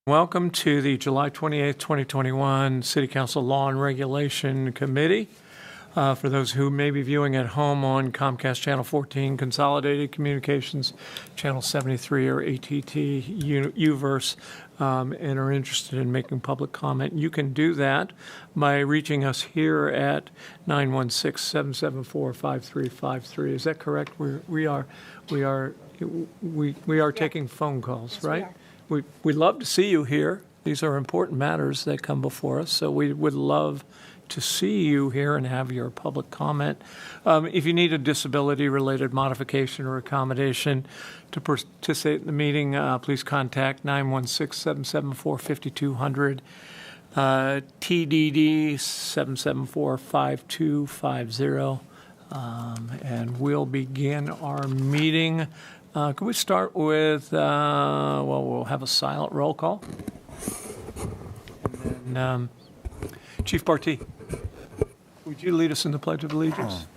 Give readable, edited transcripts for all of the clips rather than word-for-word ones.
Welcome to the July 28th, 2021 City Council Law and Regulation Committee. For those who may be viewing at home on Comcast Channel 14, Consolidated Communications, Channel 73, or ATT Uverse, and are interested in making public comment, you can do that by reaching us here at 916-774-5353. Is that correct? We are taking phone calls, yes, right? We'd love to see you here. These are important matters that come before us, so we would love to see you here and have your public comment. If you need a disability-related modification or accommodation to participate in the meeting, please contact 916-774-5200, TDD 774-5250, and we'll begin our meeting. Can we start with, we'll have a silent roll call. And then, Chief Barty, would you lead us in the Pledge of Allegiance?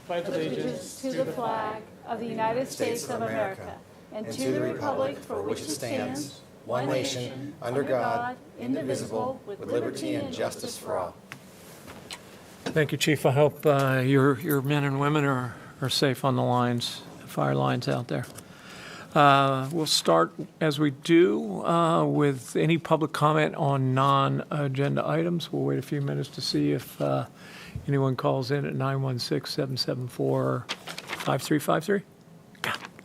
Pledge allegiance to the flag of the United States of America and to the republic for which it stands, one nation, under God, indivisible, with liberty and justice for all. Thank you, Chief. I hope your men and women are safe on the lines, fire lines out there. We'll start, as we do, with any public comment on non-agenda items. We'll wait a few minutes to see if anyone calls in at 916-774-5353.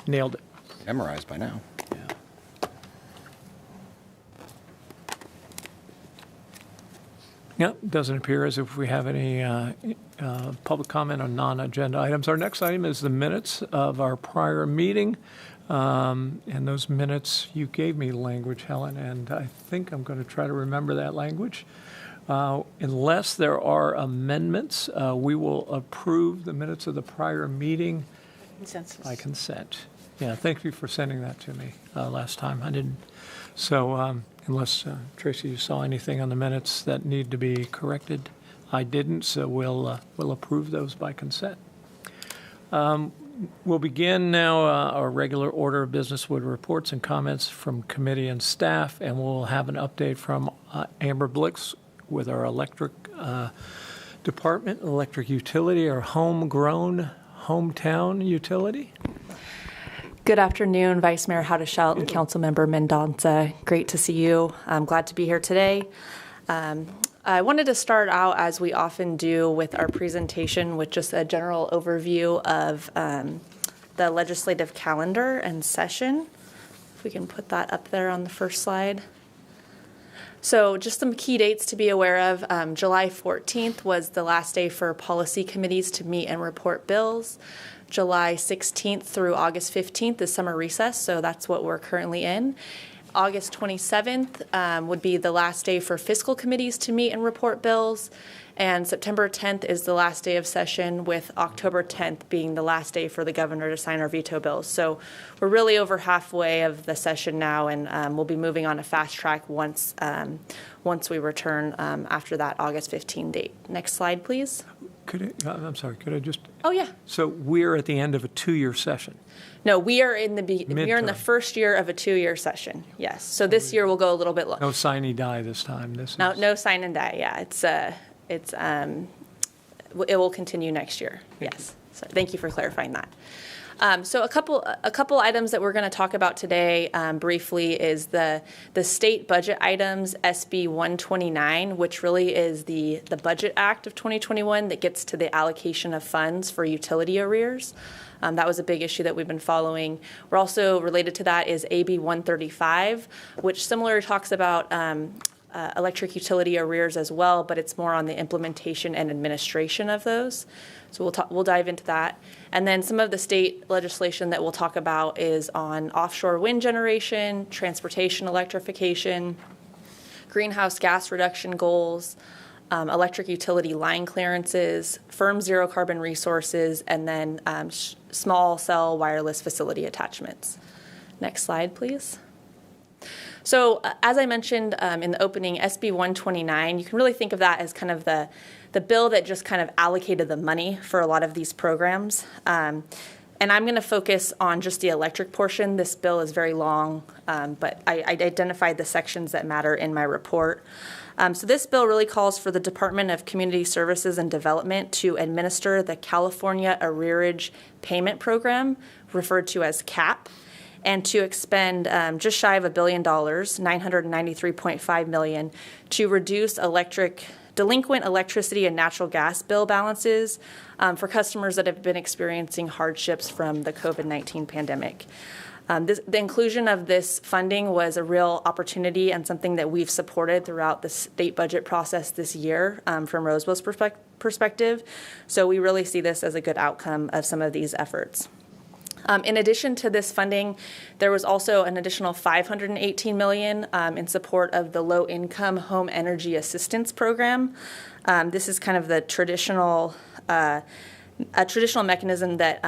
Nailed it. Memorized by now. Yeah, doesn't appear as if we have any public comment on non-agenda items. Our next item is the minutes of our prior meeting. And those minutes, you gave me language, Helen, and I think I'm going to try to remember that language. Unless there are amendments, we will approve the minutes of the prior meeting by consent. Yeah, thank you for sending that to me last time. I didn't. So unless, Tracy, you saw anything on the minutes that need to be corrected, I didn't, so we'll approve those by consent. We'll begin now our regular order of business with reports and comments from committee and staff, and we'll have an update from Amber Blix with our electric department, electric utility, our homegrown, hometown utility. Good afternoon, Vice Mayor Haudeshelt and Councilmember Mendonça. Great to see you. I'm glad to be here today. I wanted to start out, as we often do, with our presentation with just a general overview of the legislative calendar and session. If we can put that up there on the first slide. So just some key dates to be aware of. July 14th was the last day for policy committees to meet and report bills. July 16th through August 15th is summer recess, so that's what we're currently in. August 27th would be the last day for fiscal committees to meet and report bills, and September 10th is the last day of session, with October 10th being the last day for the governor to sign our veto bills. So we're really over halfway of the session now, and we'll be moving on a fast track once we return after that August 15 date. Next slide, please. I'm sorry, could I just? Oh, yeah. So we're at the end of a 2-year session. No, we are in the first year of a 2-year session. Yes. So this year will go a little bit longer. No sign and die this time. No sign and die. Yeah, it will continue next year. Yes. So thank you for clarifying that. So a couple items that we're going to talk about today briefly is the state budget items, SB 129, which really is the Budget Act of 2021 that gets to the allocation of funds for utility arrears. That was a big issue that we've been following. We're also, related to that, is AB 135, which similarly talks about electric utility arrears as well, but it's more on the implementation and administration of those. So we'll dive into that. And then some of the state legislation that we'll talk about is on offshore wind generation, transportation electrification, greenhouse gas reduction goals, electric utility line clearances, firm zero carbon resources, and then small cell wireless facility attachments. Next slide, please. So as I mentioned in the opening, SB 129, you can really think of that as kind of the bill that just kind of allocated the money for a lot of these programs. And I'm going to focus on just the electric portion. This bill is very long, but I identified the sections that matter in my report. So this bill really calls for the Department of Community Services and Development to administer the California Arrearage Payment Program, referred to as CAP, and to expend just shy of $1 billion, $993.5 million, to reduce delinquent electricity and natural gas bill balances for customers that have been experiencing hardships from the COVID-19 pandemic. The inclusion of this funding was a real opportunity and something that we've supported throughout the state budget process this year from Roseville's perspective. So we really see this as a good outcome of some of these efforts. In addition to this funding, there was also an additional $518 million in support of the Low-Income Home Energy Assistance Program. This is kind of the traditional mechanism that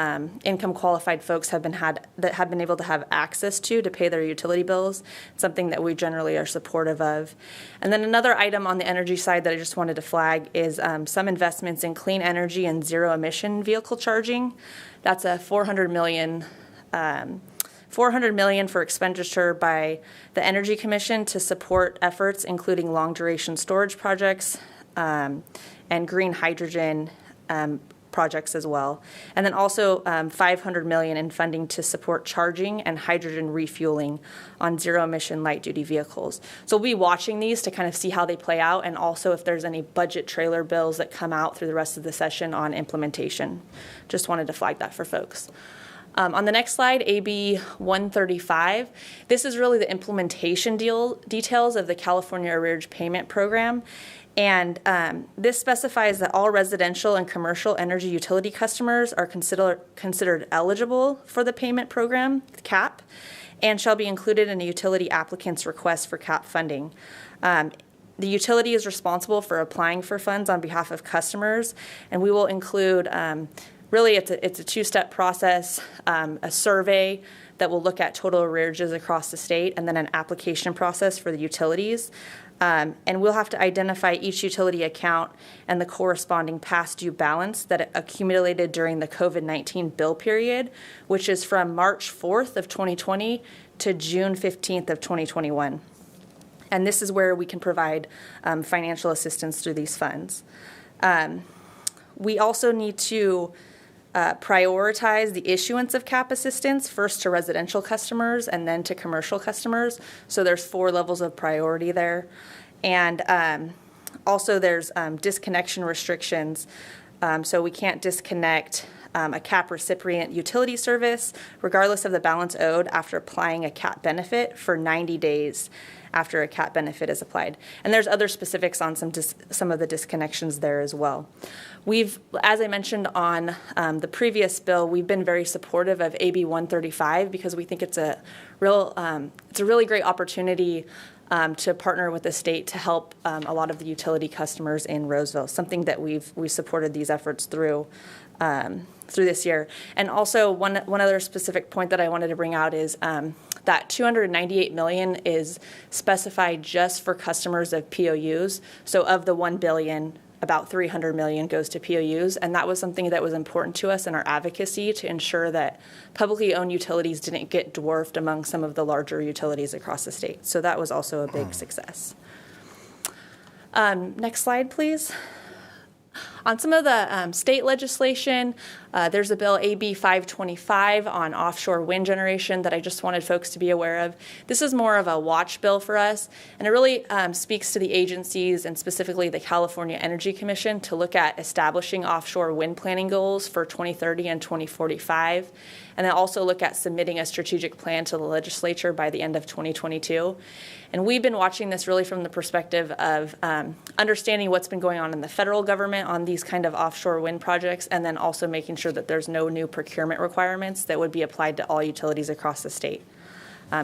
income-qualified folks have been able to have access to pay their utility bills. Something that we generally are supportive of. And then another item on the energy side that I just wanted to flag is some investments in clean energy and zero-emission vehicle charging. That's a $400 million for expenditure by the Energy Commission to support efforts including long-duration storage projects and green hydrogen projects as well. And then also $500 million in funding to support charging and hydrogen refueling on zero-emission light-duty vehicles. So we'll be watching these to kind of see how they play out, and also if there's any budget trailer bills that come out through the rest of the session on implementation. Just wanted to flag that for folks. On the next slide, AB 135, this is really the implementation details of the California Arrearage Payment Program. And this specifies that all residential and commercial energy utility customers are considered eligible for the payment program, CAP, and shall be included in a utility applicant's request for CAP funding. The utility is responsible for applying for funds on behalf of customers, and we will include, really it's a two-step process, a survey that will look at total arrearages across the state, and then an application process for the utilities. And we'll have to identify each utility account and the corresponding past due balance that accumulated during the COVID-19 bill period, which is from March 4th of 2020 to June 15th of 2021. And this is where we can provide financial assistance through these funds. We also need to prioritize the issuance of CAP assistance, first to residential customers and then to commercial customers. So there's 4 levels of priority there. And also there's disconnection restrictions. So we can't disconnect a CAP recipient utility service, regardless of the balance owed, after applying a CAP benefit for 90 days after a CAP benefit is applied. And there's other specifics on some of the disconnections there as well. As I mentioned on the previous bill, we've been very supportive of AB 135 because we think it's a really great opportunity to partner with the state to help a lot of the utility customers in Roseville, something that we've supported these efforts through this year. And also one other specific point that I wanted to bring out is that $298 million is specified just for customers of POUs. So of the $1 billion, about $300 million goes to POUs, and that was something that was important to us in our advocacy to ensure that publicly owned utilities didn't get dwarfed among some of the larger utilities across the state. So that was also a big success. Next slide, please. On some of the state legislation, there's a bill, AB 525, on offshore wind generation that I just wanted folks to be aware of. This is more of a watch bill for us, and it really speaks to the agencies and specifically the California Energy Commission to look at establishing offshore wind planning goals for 2030 and 2045, and then also look at submitting a strategic plan to the legislature by the end of 2022. And we've been watching this really from the perspective of understanding what's been going on in the federal government on these kind of offshore wind projects, and then also making sure that there's no new procurement requirements that would be applied to all utilities across the state.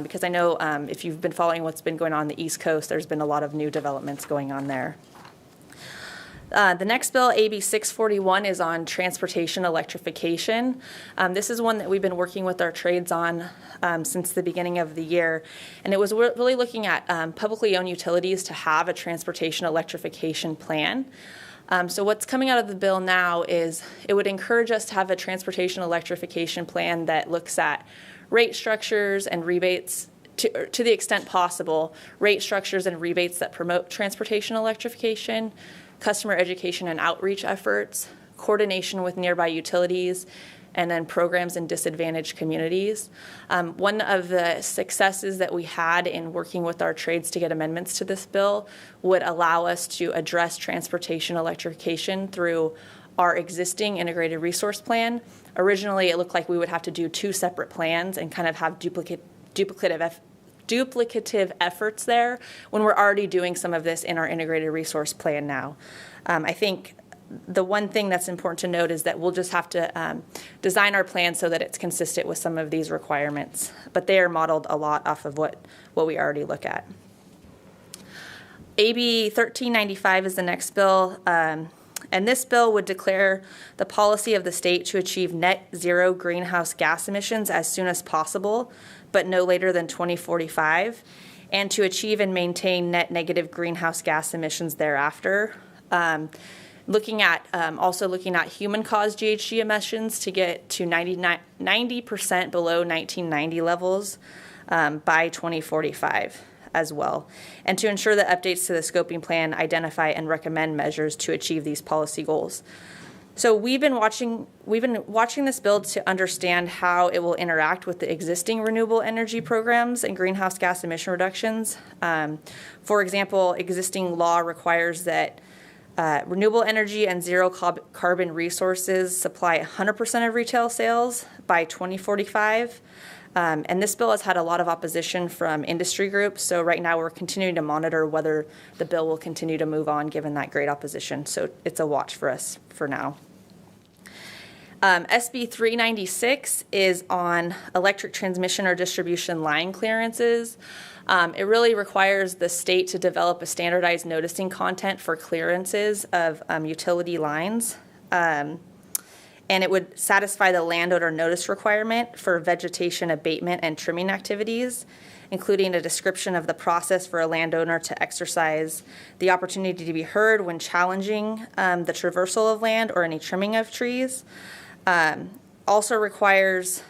Because I know if you've been following what's been going on the East Coast, there's been a lot of new developments going on there. The next bill, AB 641, is on transportation electrification. This is one that we've been working with our trades on since the beginning of the year. And it was really looking at publicly owned utilities to have a transportation electrification plan. So what's coming out of the bill now is it would encourage us to have a transportation electrification plan that looks at rate structures and rebates to the extent possible, rate structures and rebates that promote transportation electrification, customer education and outreach efforts, coordination with nearby utilities, and then programs in disadvantaged communities. One of the successes that we had in working with our trades to get amendments to this bill would allow us to address transportation electrification through our existing integrated resource plan. Originally, it looked like we would have to do 2 separate plans and kind of have duplicative efforts there when we're already doing some of this in our integrated resource plan now. I think the one thing that's important to note is that we'll just have to design our plan so that it's consistent with some of these requirements, but they are modeled a lot off of what we already look at. AB 1395 is the next bill, and this bill would declare the policy of the state to achieve net zero greenhouse gas emissions as soon as possible, but no later than 2045, and to achieve and maintain net negative greenhouse gas emissions thereafter. Also looking at human-caused GHG emissions to get to 90% below 1990 levels by 2045 as well, and to ensure that updates to the scoping plan identify and recommend measures to achieve these policy goals. So we've been watching this bill to understand how it will interact with the existing renewable energy programs and greenhouse gas emission reductions. For example, existing law requires that renewable energy and zero carbon resources supply 100% of retail sales by 2045. And this bill has had a lot of opposition from industry groups. So right now we're continuing to monitor whether the bill will continue to move on given that great opposition. So it's a watch for us for now. SB 396 is on electric transmission or distribution line clearances. It really requires the state to develop a standardized noticing content for clearances of utility lines. And it would satisfy the landowner notice requirement for vegetation abatement and trimming activities, including a description of the process for a landowner to exercise the opportunity to be heard when challenging the traversal of land or any trimming of trees. Also requires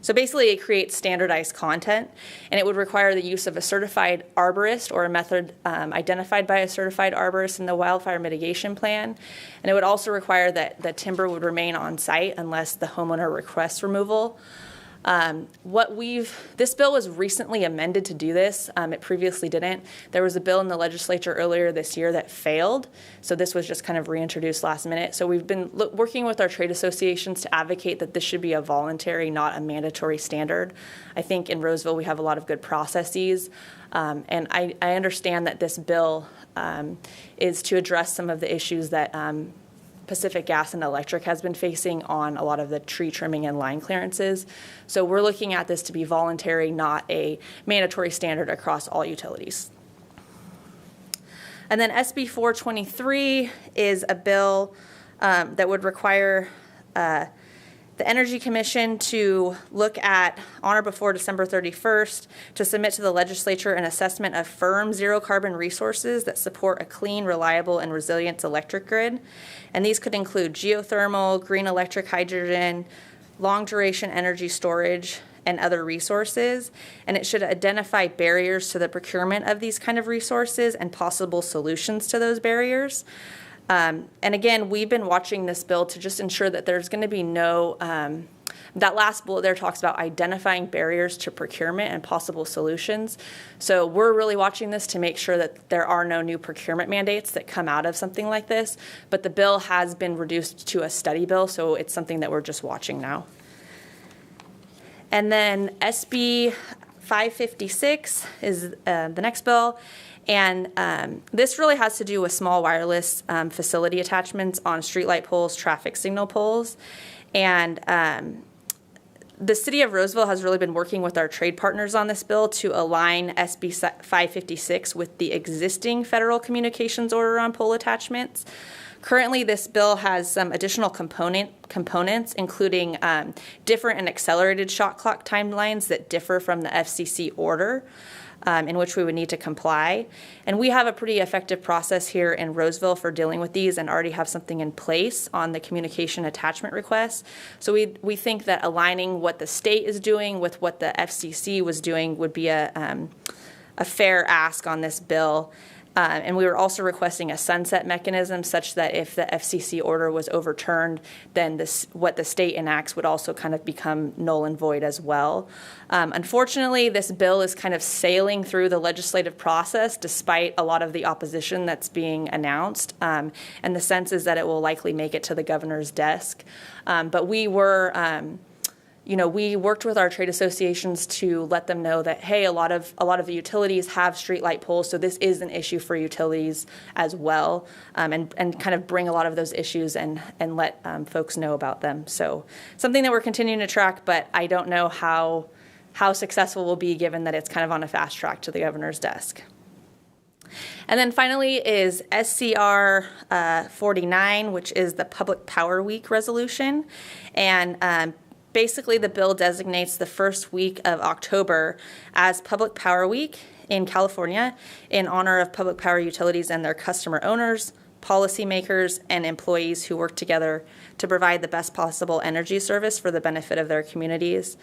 So basically it creates standardized content, and it would require the use of a certified arborist or a method identified by a certified arborist in the wildfire mitigation plan. And it would also require that the timber would remain on site unless the homeowner requests removal. This bill was recently amended to do this. It previously didn't. There was a bill in the legislature earlier this year that failed, so this was just kind of reintroduced last minute. So we've been working with our trade associations to advocate that this should be a voluntary, not a mandatory standard. I think in Roseville we have a lot of good processes, and I understand that this bill is to address some of the issues that Pacific Gas and Electric has been facing on a lot of the tree trimming and line clearances. So we're looking at this to be voluntary, not a mandatory standard across all utilities. And then SB 423 is a bill that would require the Energy Commission to look at, on or before December 31st, to submit to the legislature an assessment of firm zero-carbon resources that support a clean, reliable, and resilient electric grid. And these could include geothermal, green electric hydrogen, long-duration energy storage, and other resources. And it should identify barriers to the procurement of these kind of resources and possible solutions to those barriers. And again, we've been watching this bill to just ensure that there's going to be no, that last bullet there talks about identifying barriers to procurement and possible solutions. So we're really watching this to make sure that there are no new procurement mandates that come out of something like this. But the bill has been reduced to a study bill, so it's something that we're just watching now. And then SB 556 is the next bill. And this really has to do with small wireless facility attachments on streetlight poles, traffic signal poles. And the city of Roseville has really been working with our trade partners on this bill to align SB 556 with the existing federal communications order on pole attachments. Currently, this bill has some additional components, including different and accelerated shot clock timelines that differ from the FCC order. in which we would need to comply. And we have a pretty effective process here in Roseville for dealing with these and already have something in place on the communication attachment requests. So we think that aligning what the state is doing with what the FCC was doing would be a fair ask on this bill. And we were also requesting a sunset mechanism such that if the FCC order was overturned, then what the state enacts would also kind of become null and void as well. Unfortunately, this bill is kind of sailing through the legislative process despite a lot of the opposition that's being announced. And the sense is that it will likely make it to the governor's desk. But we were... we worked with our trade associations to let them know that, hey, a lot of the utilities have streetlight poles, so this is an issue for utilities as well, and kind of bring a lot of those issues and let folks know about them. So something that we're continuing to track, but I don't know how successful we'll be given that it's kind of on a fast track to the governor's desk. And then finally is SCR 49, which is the Public Power Week resolution. And basically, the bill designates the first week of October as Public Power Week in California in honor of public power utilities and their customer owners, policymakers, and employees who work together to provide the best possible energy service for the benefit of their communities.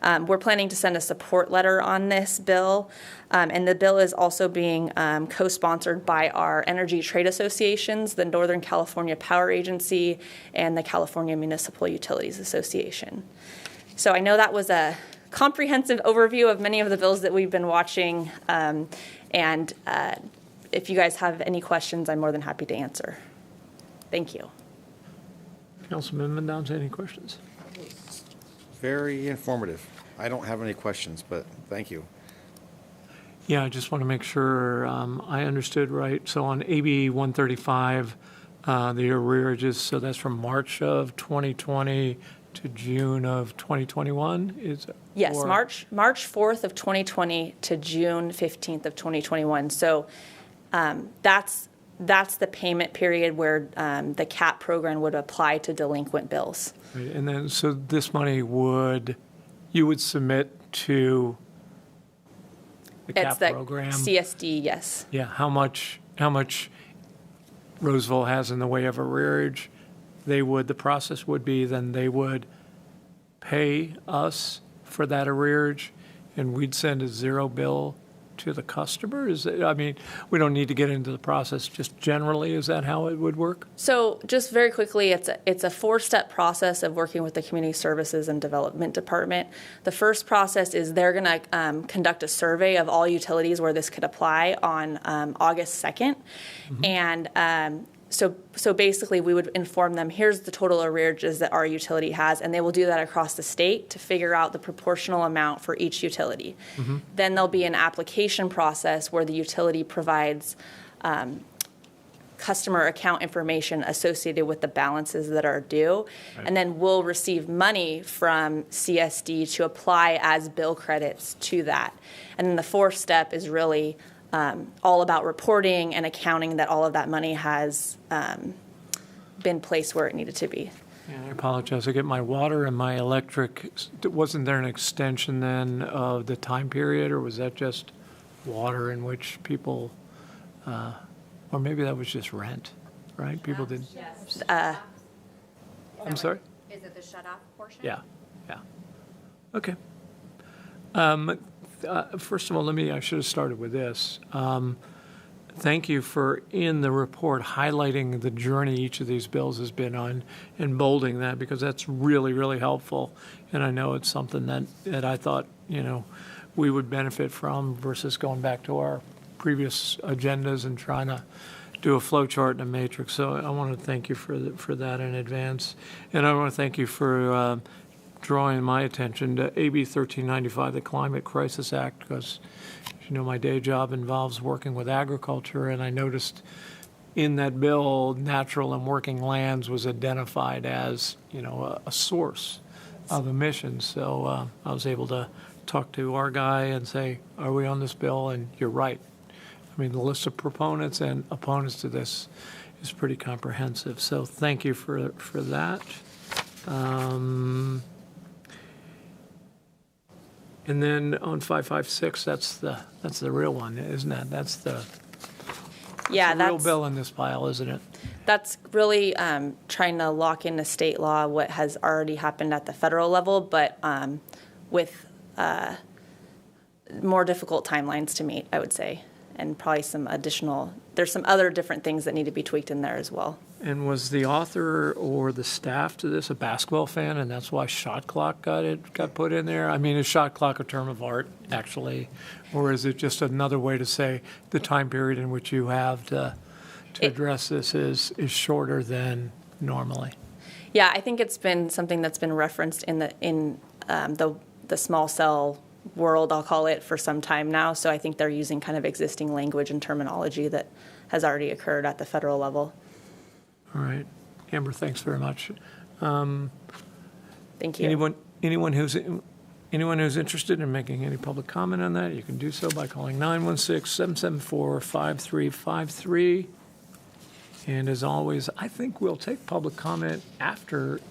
We're planning to send a support letter on this bill, and the bill is also being co-sponsored by our energy trade associations, the Northern California Power Agency and the California Municipal Utilities Association. So I know that was a comprehensive overview of many of the bills that we've been watching, and if you guys have any questions, I'm more than happy to answer. Thank you. Councilman Mendoza, any questions? Very informative. I don't have any questions, but thank you. Yeah, I just want to make sure I understood right. So on AB 135, the arrearages, so that's from March of 2020 to June of 2021? Yes, March 4th of 2020 to June 15th of 2021. So that's the payment period where the CAP program would apply to delinquent bills. Right, and then, so this money you would submit to the CAP program? It's the CSD, yes. Yeah, how much Roseville has in the way of arrearage, the process would be then they would pay us for that arrearage, and we'd send a zero bill to the customer? We don't need to get into the process. Just generally, is that how it would work? So just very quickly, it's a four-step process of working with the Community Services and Development Department. The first process is they're going to conduct a survey of all utilities where this could apply on August 2nd. Mm-hmm. And so basically, we would inform them, here's the total arrearages that our utility has, and they will do that across the state to figure out the proportional amount for each utility. Mm-hmm. Then there'll be an application process where the utility provides customer account information associated with the balances that are due, right. And then we'll receive money from CSD to apply as bill credits to that. And then the fourth step is really all about reporting and accounting that all of that money has been placed where it needed to be. Yeah, I apologize. I get my water and my electric. Wasn't there an extension then of the time period, or was that just water in which people, or maybe that was just rent, right? People did. Yes. I'm sorry? Is it the shut-off portion? Yeah. Okay. First of all, I should have started with this. Thank you for, in the report, highlighting the journey each of these bills has been on and bolding that, because that's really, really helpful. And I know it's something that I thought, we would benefit from versus going back to our previous agendas and trying to do a flow chart and a matrix. So I want to thank you for that in advance. And I want to thank you for drawing my attention to AB 1395, the Climate Crisis Act, because, my day job involves working with agriculture, and I noticed in that bill, natural and working lands was identified as, a source of emissions. So I was able to talk to our guy and say, are we on this bill? And you're right. The list of proponents and opponents to this is pretty comprehensive. So thank you for And then on 556, that's the real one, isn't it? That's the Yeah, real that's bill in this pile, isn't it? That's really trying to lock into state law what has already happened at the federal level, but with more difficult timelines to meet, I would say, and probably there's some other different things that need to be tweaked in there as well. And was the author or the staff to this a basketball fan, and that's why shot clock got put in there? I mean, is shot clock a term of art, actually, or is it just another way to say the time period in which you have to address this is shorter than normally? Yeah, I think it's been something that's been referenced in the small cell world, I'll call it, for some time now. So I think they're using kind of existing language and terminology that has already occurred at the federal level. All right. Amber, thanks very much. Thank you. Anyone who's interested in making any public comment on that, you can do so by calling 916-774-5353. And as always, I think we'll take public comment after,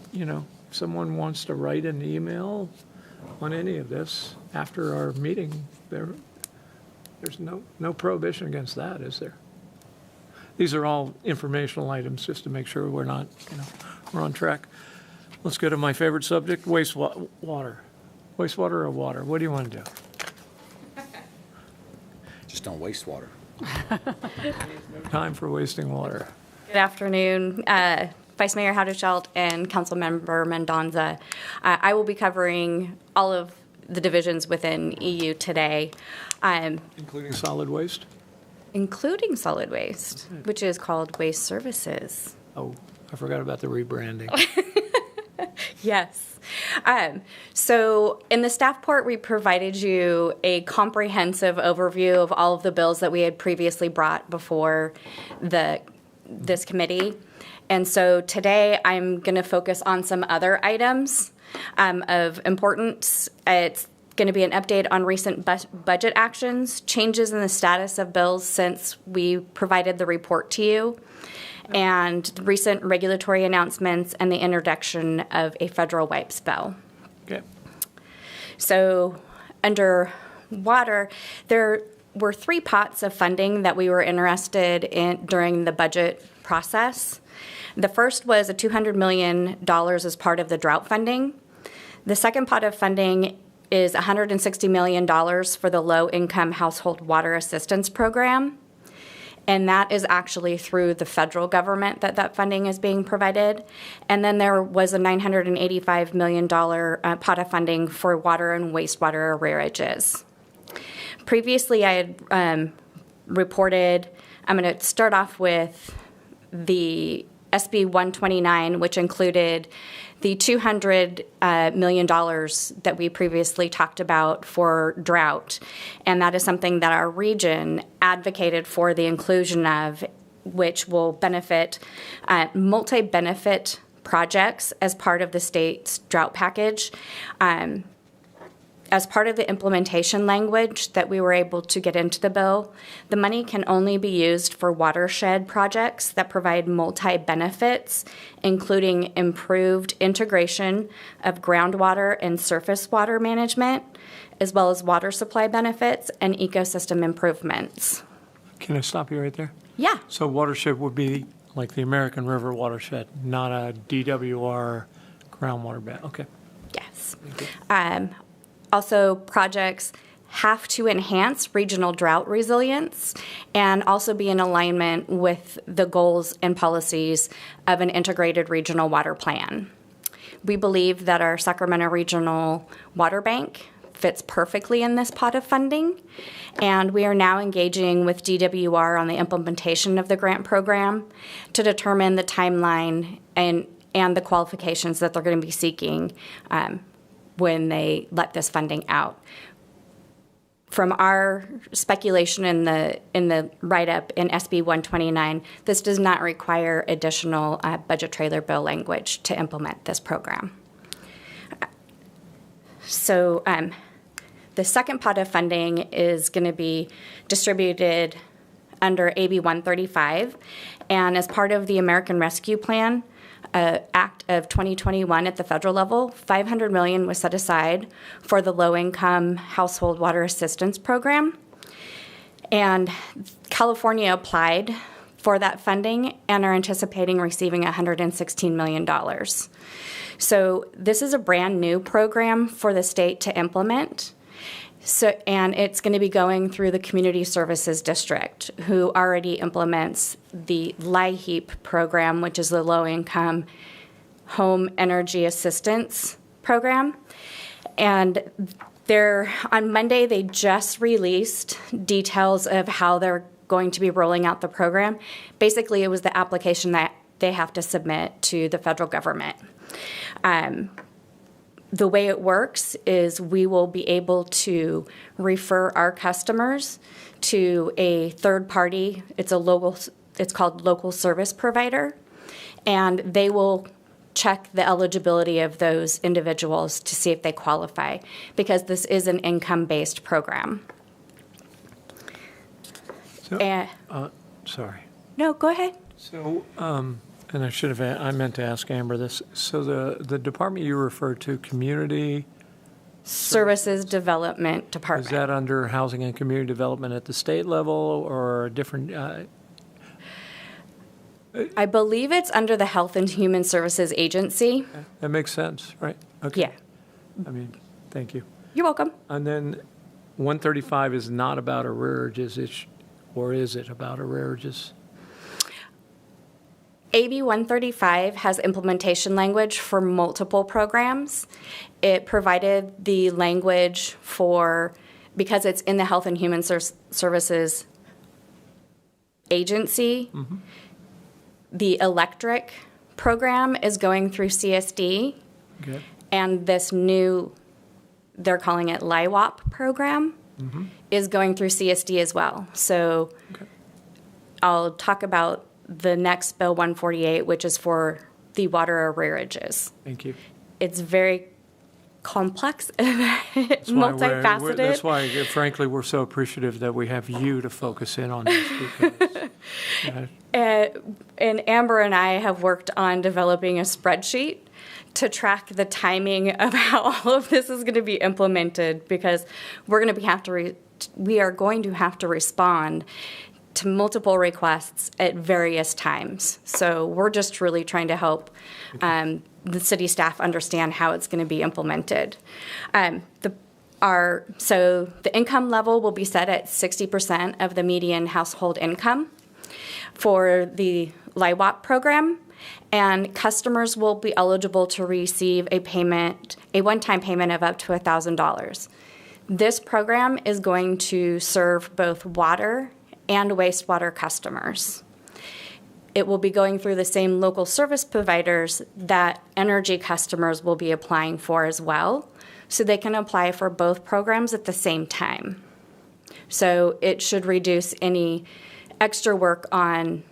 someone wants to write an email on any of this after our meeting. There's no prohibition against that, is there? These are all informational items just to make sure we're not, we're on track. Let's go to my favorite subject, wastewater. Wastewater or water? What do you want to do? Just don't waste water. Time for wasting water. Good afternoon, Vice Mayor Haudeshelt and Councilmember Mendonza. I will be covering all of the divisions within EU today, Including solid waste? including solid waste, which is called Waste Services. Oh, I forgot about the rebranding. Yes. So in the staff report, we provided you a comprehensive overview of all of the bills that we had previously brought before this committee. And so today I'm going to focus on some other items of importance. It's going to be an update on recent budget actions, changes in the status of bills since we provided the report to you, and recent regulatory announcements and the introduction of a federal wipes bill. Okay. So under water, there were 3 pots of funding that we were interested in during the budget process. The first was a $200 million as part of the drought funding. The second pot of funding is $160 million for the low-income household water assistance program. And that is actually through the federal government that funding is being provided. And then there was a $985 million pot of funding for water and wastewater arrearages. Previously, I had reported, I'm going to start off with the SB 129, which included the $200 million that we previously talked about for drought. And that is something that our region advocated for the inclusion of, which will benefit multi-benefit projects as part of the state's drought package. As part of the implementation language that we were able to get into the bill, the money can only be used for watershed projects that provide multi-benefits, including improved integration of groundwater and surface water management, as well as water supply benefits and ecosystem improvements. Can I stop you right there? Yeah. So watershed would be like the American River watershed, not a DWR groundwater ban. Okay. Yes. Also, projects have to enhance regional drought resilience and also be in alignment with the goals and policies of an integrated regional water plan. We believe that our Sacramento Regional Water Bank fits perfectly in this pot of funding, and we are now engaging with DWR on the implementation of the grant program to determine the timeline and the qualifications that they're going to be seeking when they let this funding out. From our speculation in the write-up in SB 129, this does not require additional budget trailer bill language to implement this program. So the second pot of funding is going to be distributed under AB 135, and as part of the American Rescue Plan, Act of 2021 at the federal level, $500 million was set aside for the Low-Income Household Water Assistance Program. And California applied for that funding and are anticipating receiving $116 million. So this is a brand new program for the state to implement. And it's going to be going through the Community Services District, who already implements the LIHEAP program, which is the Low Income Home Energy Assistance Program. And on Monday, they just released details of how they're going to be rolling out the program. Basically, it was the application that they have to submit to the federal government. The way it works is we will be able to refer our customers to a third party. It's called local service provider, and they will check the eligibility of those individuals to see if they qualify, because this is an income-based program. So, sorry. No, go ahead. So, and I meant to ask Amber this. So the department you referred to, Community Services Development is Department. that under Housing and Community Development at the state level or a different? I believe it's under the Health and Human Services Agency. That makes sense, right? Okay. Yeah. I mean, thank you. You're welcome. And then 135 is not about arrearages, or is it about arrearages? AB 135 has implementation language for multiple programs. It provided the language because it's in the Health and Human Services Agency. Mm-hmm. The electric program is going through CSD. Okay. And this new, they're calling it LIWAP program, mm-hmm. is going through CSD as well. So I'll talk about the next Bill 148, which is for the water arrearages. Thank you. It's very complex and multifaceted. That's why, frankly, we're so appreciative that we have you to focus in on this. Because, and Amber and I have worked on developing a spreadsheet to track the timing of how all of this is going to be implemented, because we are going to have to respond to multiple requests at various times. So we're just really trying to help the city staff understand how it's going to be implemented. So the income level will be set at 60% of the median household income for the LIWAP program, and customers will be eligible to receive a one-time payment of up to $1,000. This program is going to serve both water and wastewater customers. It will be going through the same local service providers that energy customers will be applying for as well, so they can apply for both programs at the same time. So it should reduce any extra work on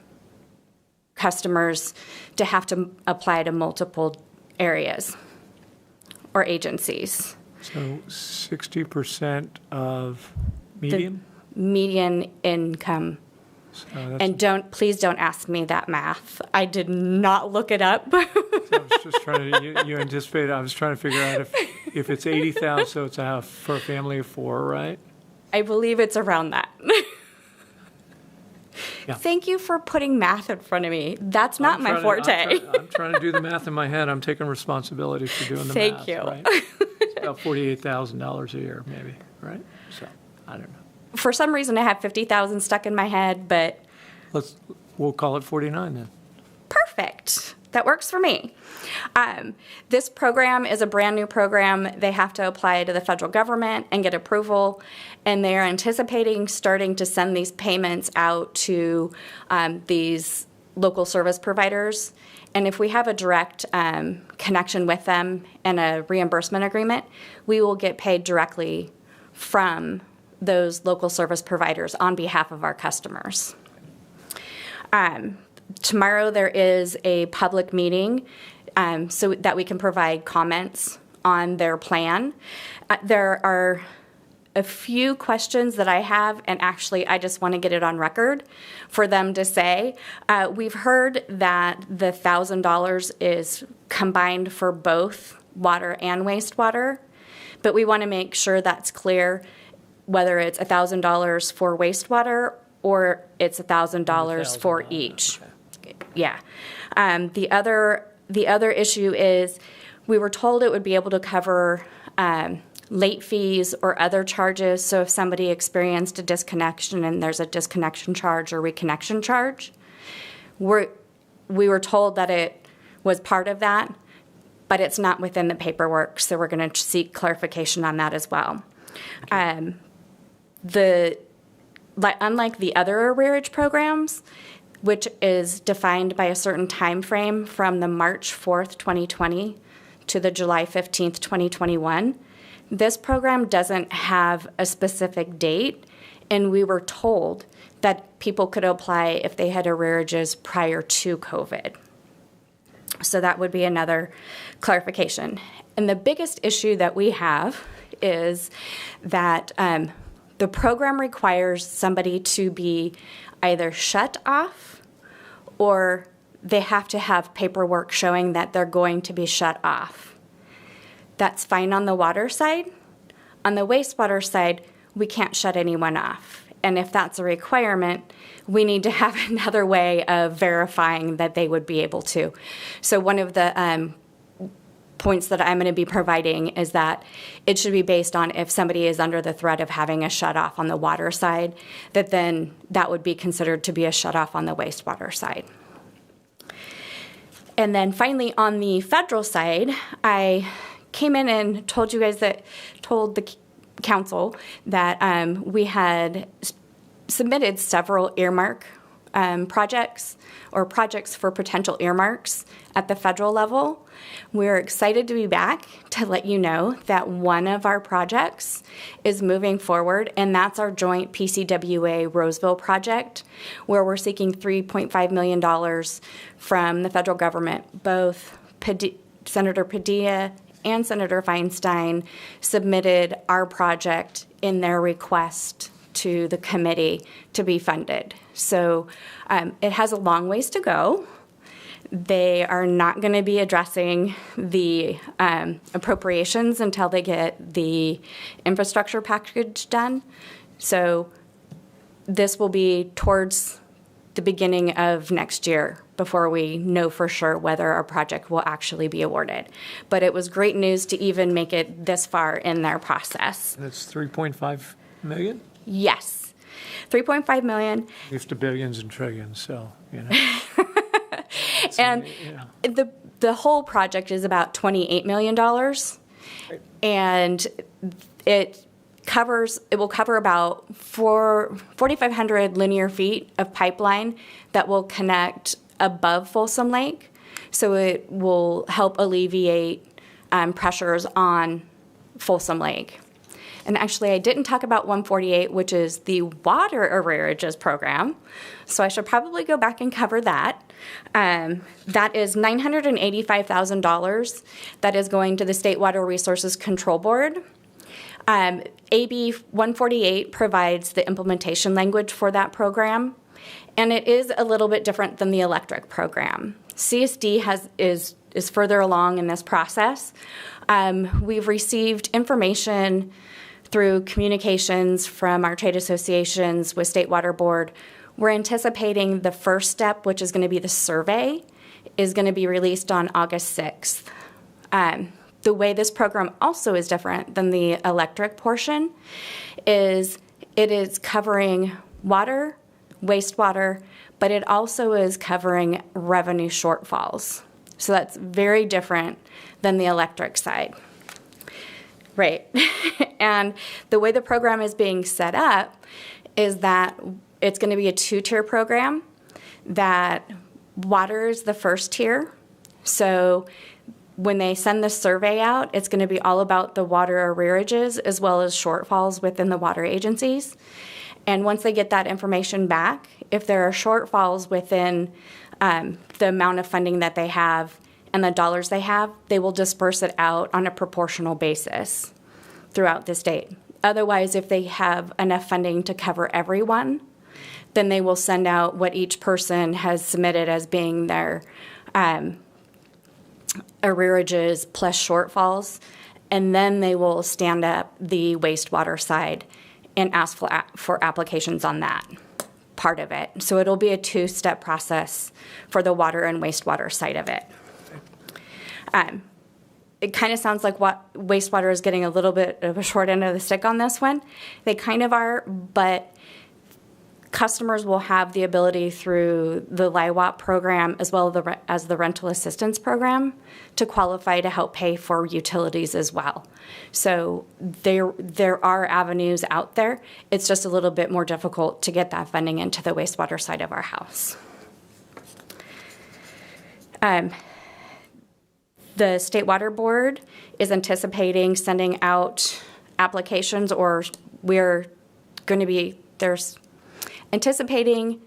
customers to have to apply to multiple areas or agencies. so 60% of median? Median income. So And please don't ask me that math. I did not look it up. I was just trying to, you anticipated, I was trying to figure out if it's 80,000, so it's for a family of four, right? I believe it's around that. Yeah. Thank you for putting math in front of me. That's not my forte. I'm trying to do the math in my head. I'm taking responsibility for doing the Thank math. you. Right? It's about $48,000 a year, maybe, right? So, I don't know. For some reason, I have 50,000 stuck in my head, but We'll call it 49 then. perfect. That works for me. This program is a brand new program. They have to apply to the federal government and get approval, and they are anticipating starting to send these payments out to these local service providers. And if we have a direct connection with them and a reimbursement agreement, we will get paid directly from those local service providers on behalf of our customers. Tomorrow there is a public meeting so that we can provide comments on their plan. There are a few questions that I have, and actually I just want to get it on record for them to say. We've heard that the $1,000 is combined for both water and wastewater, but we want to make sure that's clear whether it's $1,000 for wastewater or it's $1,000 for each. Okay. Yeah. The other issue is we were told it would be able to cover late fees or other charges. So if somebody experienced a disconnection and there's a disconnection charge or reconnection charge, we were told that it was part of that, but it's not within the paperwork. So we're going to seek clarification on that as well. Okay. Unlike the other arrearage programs, which is defined by a certain time frame from the March 4th, 2020 to the July 15th, 2021, this program doesn't have a specific date, and we were told that people could apply if they had arrearages prior to COVID. So that would be another clarification. And the biggest issue that we have is that the program requires somebody to be either shut off or they have to have paperwork showing that they're going to be shut off. That's fine on the water side. On the wastewater side, we can't shut anyone off. And if that's a requirement, we need to have another way of verifying that they would be able to. So one of the points that I'm going to be providing is that it should be based on if somebody is under the threat of having a shut-off on the water side, that then that would be considered to be a shut-off on the wastewater side. And then finally, on the federal side, I came in and told the council that we had submitted several earmark projects or projects for potential earmarks at the federal level. We're excited to be back to let you know that one of our projects is moving forward, and that's our joint PCWA Roseville project, where we're seeking $3.5 million from the federal government. Both Senator Padilla and Senator Feinstein submitted our project in their request to the committee to be funded. So it has a long ways to go. They are not going to be addressing the appropriations until they get the infrastructure package done. So this will be towards the beginning of next year before we know for sure whether our project will actually be awarded. But it was great news to even make it this far in their process. That's 3.5 million? Yes. 3.5 million. Used to billions and trillions, so, you know. And the whole project is about $28 million. And it will cover about 4,500 linear feet of pipeline that will connect above Folsom Lake. So it will help alleviate pressures on Folsom Lake. And actually, I didn't talk about 148, which is the water arrearages program. So I should probably go back and cover that. That is $985,000 that is going to the State Water Resources Control Board. AB 148 provides the implementation language for that program, and it is a little bit different than the electric program. CSD is further along in this process. We've received information through communications from our trade associations with State Water Board. We're anticipating the first step, which is going to be the survey, is going to be released on August 6th. The way this program also is different than the electric portion is it is covering water, wastewater, but it also is covering revenue shortfalls. So that's very different than the electric side. Right. And the way the program is being set up is that it's going to be a two-tier program, that water is the first tier. So when they send the survey out, it's going to be all about the water arrearages as well as shortfalls within the water agencies. And once they get that information back, if there are shortfalls within the amount of funding that they have and the dollars they have, they will disperse it out on a proportional basis throughout the state. Otherwise, if they have enough funding to cover everyone, then they will send out what each person has submitted as being their arrearages plus shortfalls, and then they will stand up the wastewater side and ask for applications on that part of it. So it'll be a two-step process for the water and wastewater side of it. It kind of sounds like wastewater is getting a little bit of a short end of the stick on this one. They kind of are, but customers will have the ability through the LIWAP program as well as the rental assistance program to qualify to help pay for utilities as well. So there are avenues out there. It's just a little bit more difficult to get that funding into the wastewater side of our house. The State Water Board is anticipating sending out applications, or there's anticipating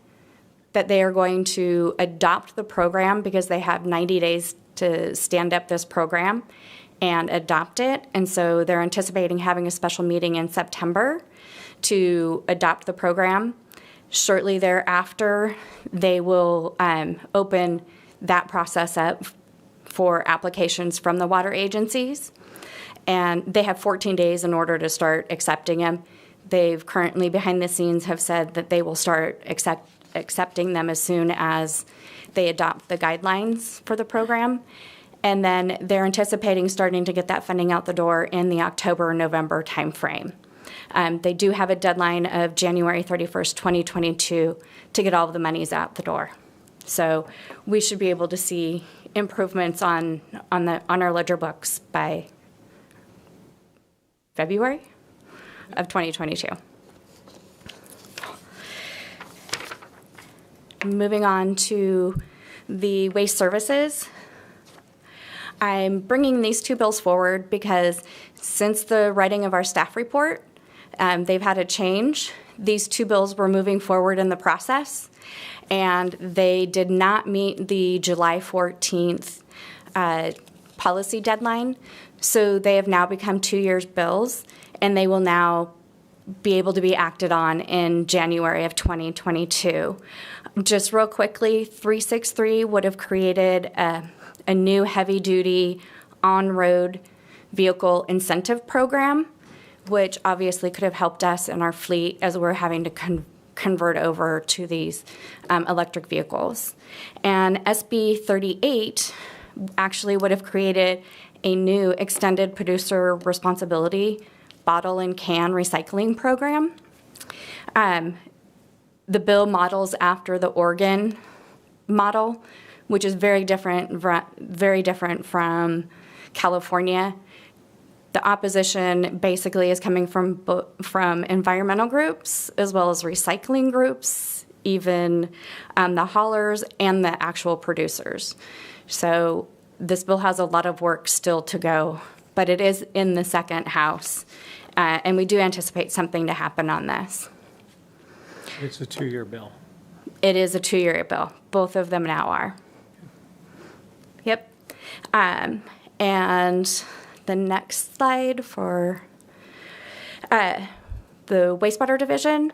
that they are going to adopt the program because they have 90 days to stand up this program and adopt it. And so they're anticipating having a special meeting in September to adopt the program. Shortly thereafter, they will open that process up for applications from the water agencies. And they have 14 days in order to start accepting them. They've currently, behind the scenes, have said that they will start accepting them as soon as they adopt the guidelines for the program. And then they're anticipating starting to get that funding out the door in the October-November timeframe. They do have a deadline of January 31st, 2022 to get all of the monies out the door. So we should be able to see improvements on our ledger books by February of 2022. Moving on to the waste services. I'm bringing these two bills forward because since the writing of our staff report, they've had a change. These two bills were moving forward in the process, and they did not meet the July 14th policy deadline. So they have now become 2 years bills, and they will now be able to be acted on in January of 2022. Just real quickly, 363 would have created a new heavy-duty on-road vehicle incentive program, which obviously could have helped us in our fleet as we're having to convert over to these electric vehicles. And SB 38 actually would have created a new extended producer responsibility bottle and can recycling program. The bill models after the Oregon model, which is very different from California. The opposition basically is coming from environmental groups as well as recycling groups, even the haulers and the actual producers. So this bill has a lot of work still to go, but it is in the second house, and we do anticipate something to happen on this. It's a 2-year bill. It is a 2-year bill. Both of them now are. Yep. And the next slide for the Wastewater Division.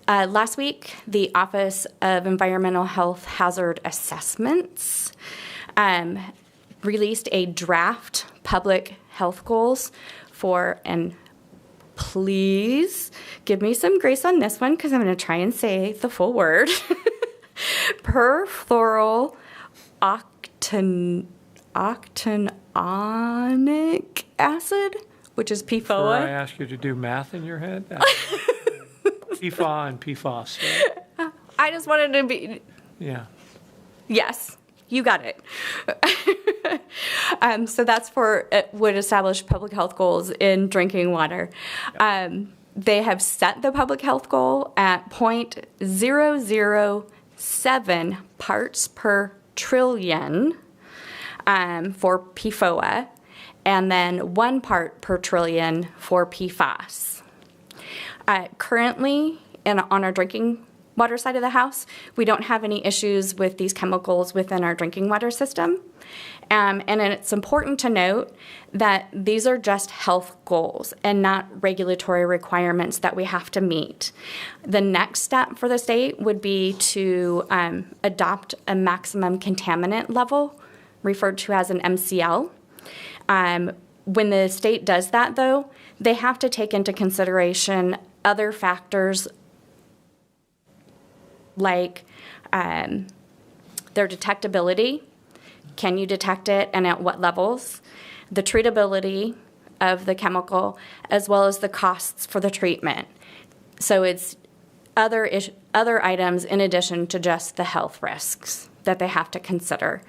Last week, the Office of Environmental Health Hazard Assessments released a draft public health goals for, and please give me some grace on this one because I'm going to try and say the full word, perfluorooctanoic acid, which is PFOA. Before I ask you to do math in your head, PFA and PFOS. Right? I just wanted to be... Yeah. Yes, you got it. So that's for, it would establish public health goals in drinking water. They have set the public health goal at 0.007 parts per trillion for PFOA, and then 1 part per trillion for PFAS. Currently, on our drinking water side of the house, we don't have any issues with these chemicals within our drinking water system. And it's important to note that these are just health goals and not regulatory requirements that we have to meet. The next step for the state would be to adopt a maximum contaminant level, referred to as an MCL. When the state does that, though, they have to take into consideration other factors like their detectability. Can you detect it and at what levels? The treatability of the chemical, as well as the costs for the treatment. So it's other items in addition to just the health risks that they have to consider.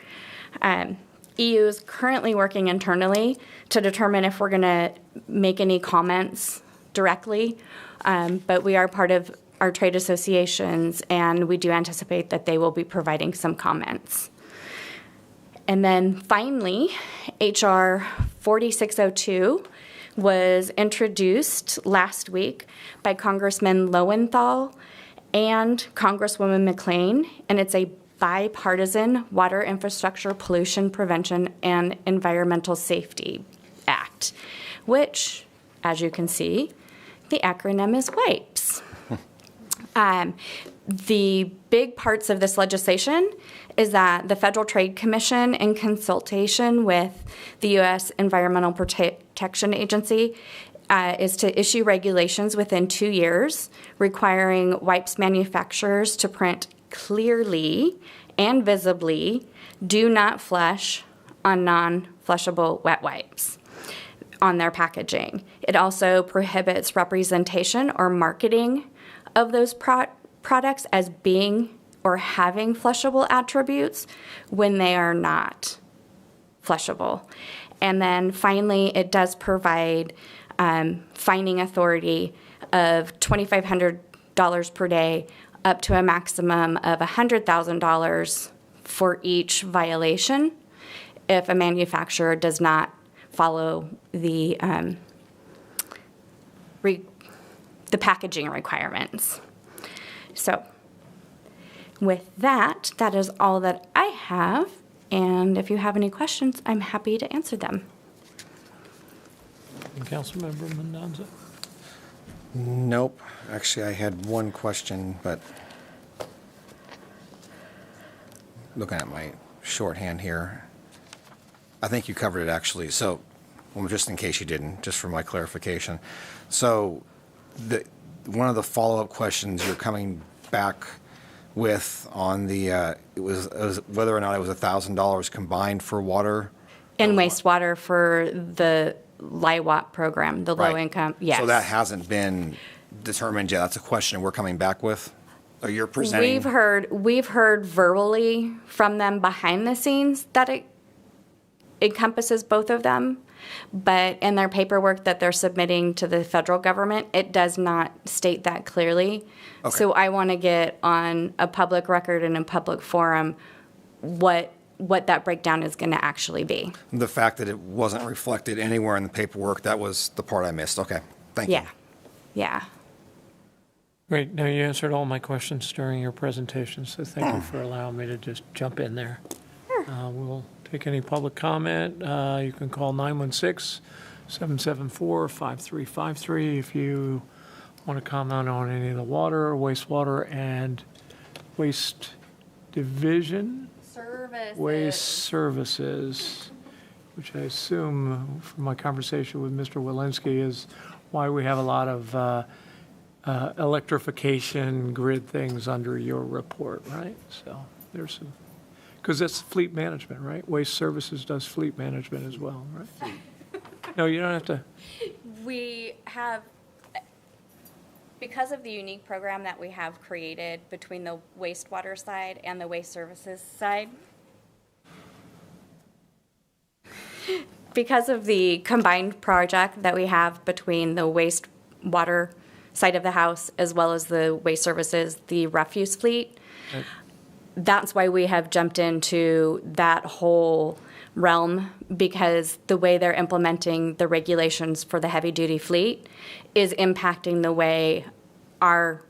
EU is currently working internally to determine if we're going to make any comments directly, but we are part of our trade associations, and we do anticipate that they will be providing some comments. And then finally, HR 4602 was introduced last week by Congressman Lowenthal and Congresswoman McLean, and it's a bipartisan Water Infrastructure Pollution Prevention and Environmental Safety Act, which, as you can see, the acronym is WIPES. The big parts of this legislation is that the Federal Trade Commission, in consultation with the U.S. Environmental Protection Agency, is to issue regulations within 2 years requiring wipes manufacturers to print clearly and visibly, "Do not flush" on non-flushable wet wipes on their packaging. It also prohibits representation or marketing of those products as being or having flushable attributes when they are not flushable. And then finally, it does provide fining authority of $2,500 per day up to a maximum of $100,000 for each violation if a manufacturer does not follow the packaging requirements. So with that, that is all that I have. And if you have any questions, I'm happy to answer them. Councilmember Mendoza. Nope. Actually, I had one question, but looking at my shorthand here, I think you covered it actually. So, well, just in case you didn't, just for my clarification. So, one of the follow-up questions you're coming back with on the it was whether or not it was $1,000 combined for water And wastewater for the LIWAP program, the Right. low income, yes. So that hasn't been determined yet. That's a question we're coming back with. Or you're presenting. We've heard verbally from them behind the scenes that it encompasses both of them, but in their paperwork that they're submitting to the federal government, it does not state that clearly. Okay. So I want to get on a public record and a public forum what that breakdown is going to actually be. The fact that it wasn't reflected anywhere in the paperwork, that was the part I missed. Okay, thank you. Yeah. Great. Now, you answered all my questions during your presentation, so thank you for allowing me to just jump in there. We'll take any public comment. You can call 916-774-5353 if you want to comment on any of the water, wastewater, and waste division. Waste services, which I assume from my conversation with Mr. Walensky is why we have a lot of electrification grid things under your report, right? So there's some, because that's fleet management, right? Waste services does fleet management as well, right? No, you don't have to. We have, because of the unique program that we have created between the wastewater side and the waste services side, because of the combined project that we have between the wastewater side of the house as well as the waste services, the refuse fleet, Right. That's why we have jumped into that whole realm, because the way they're implementing the regulations for the heavy-duty fleet is impacting the way our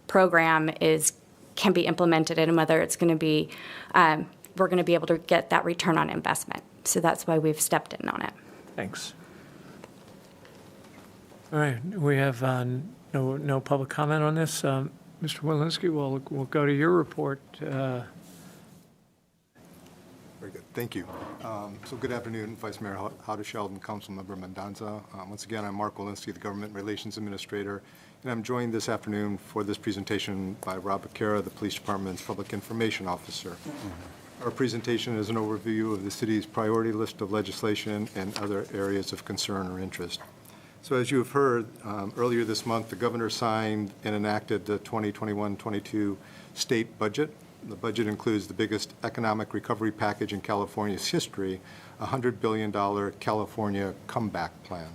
program is can be implemented and whether it's going to be, we're going to be able to get that return on investment. So that's why we've stepped in on it. Thanks. All right, we have no public comment on this. Mr. Walensky, we'll go to your report. Very good. Thank you. So good afternoon, Vice Mayor Houdesheld and Councilmember Mendoza. Once again, I'm Mark Walensky, the Government Relations Administrator, and I'm joined this afternoon for this presentation by Rob Becerra, the Police Department's Public Information Officer. Our presentation is an overview of the city's priority list of legislation and other areas of concern or interest. So as you have heard, earlier this month, the governor signed and enacted the 2021-22 state budget. The budget includes the biggest economic recovery package in California's history, a $100 billion California comeback plan.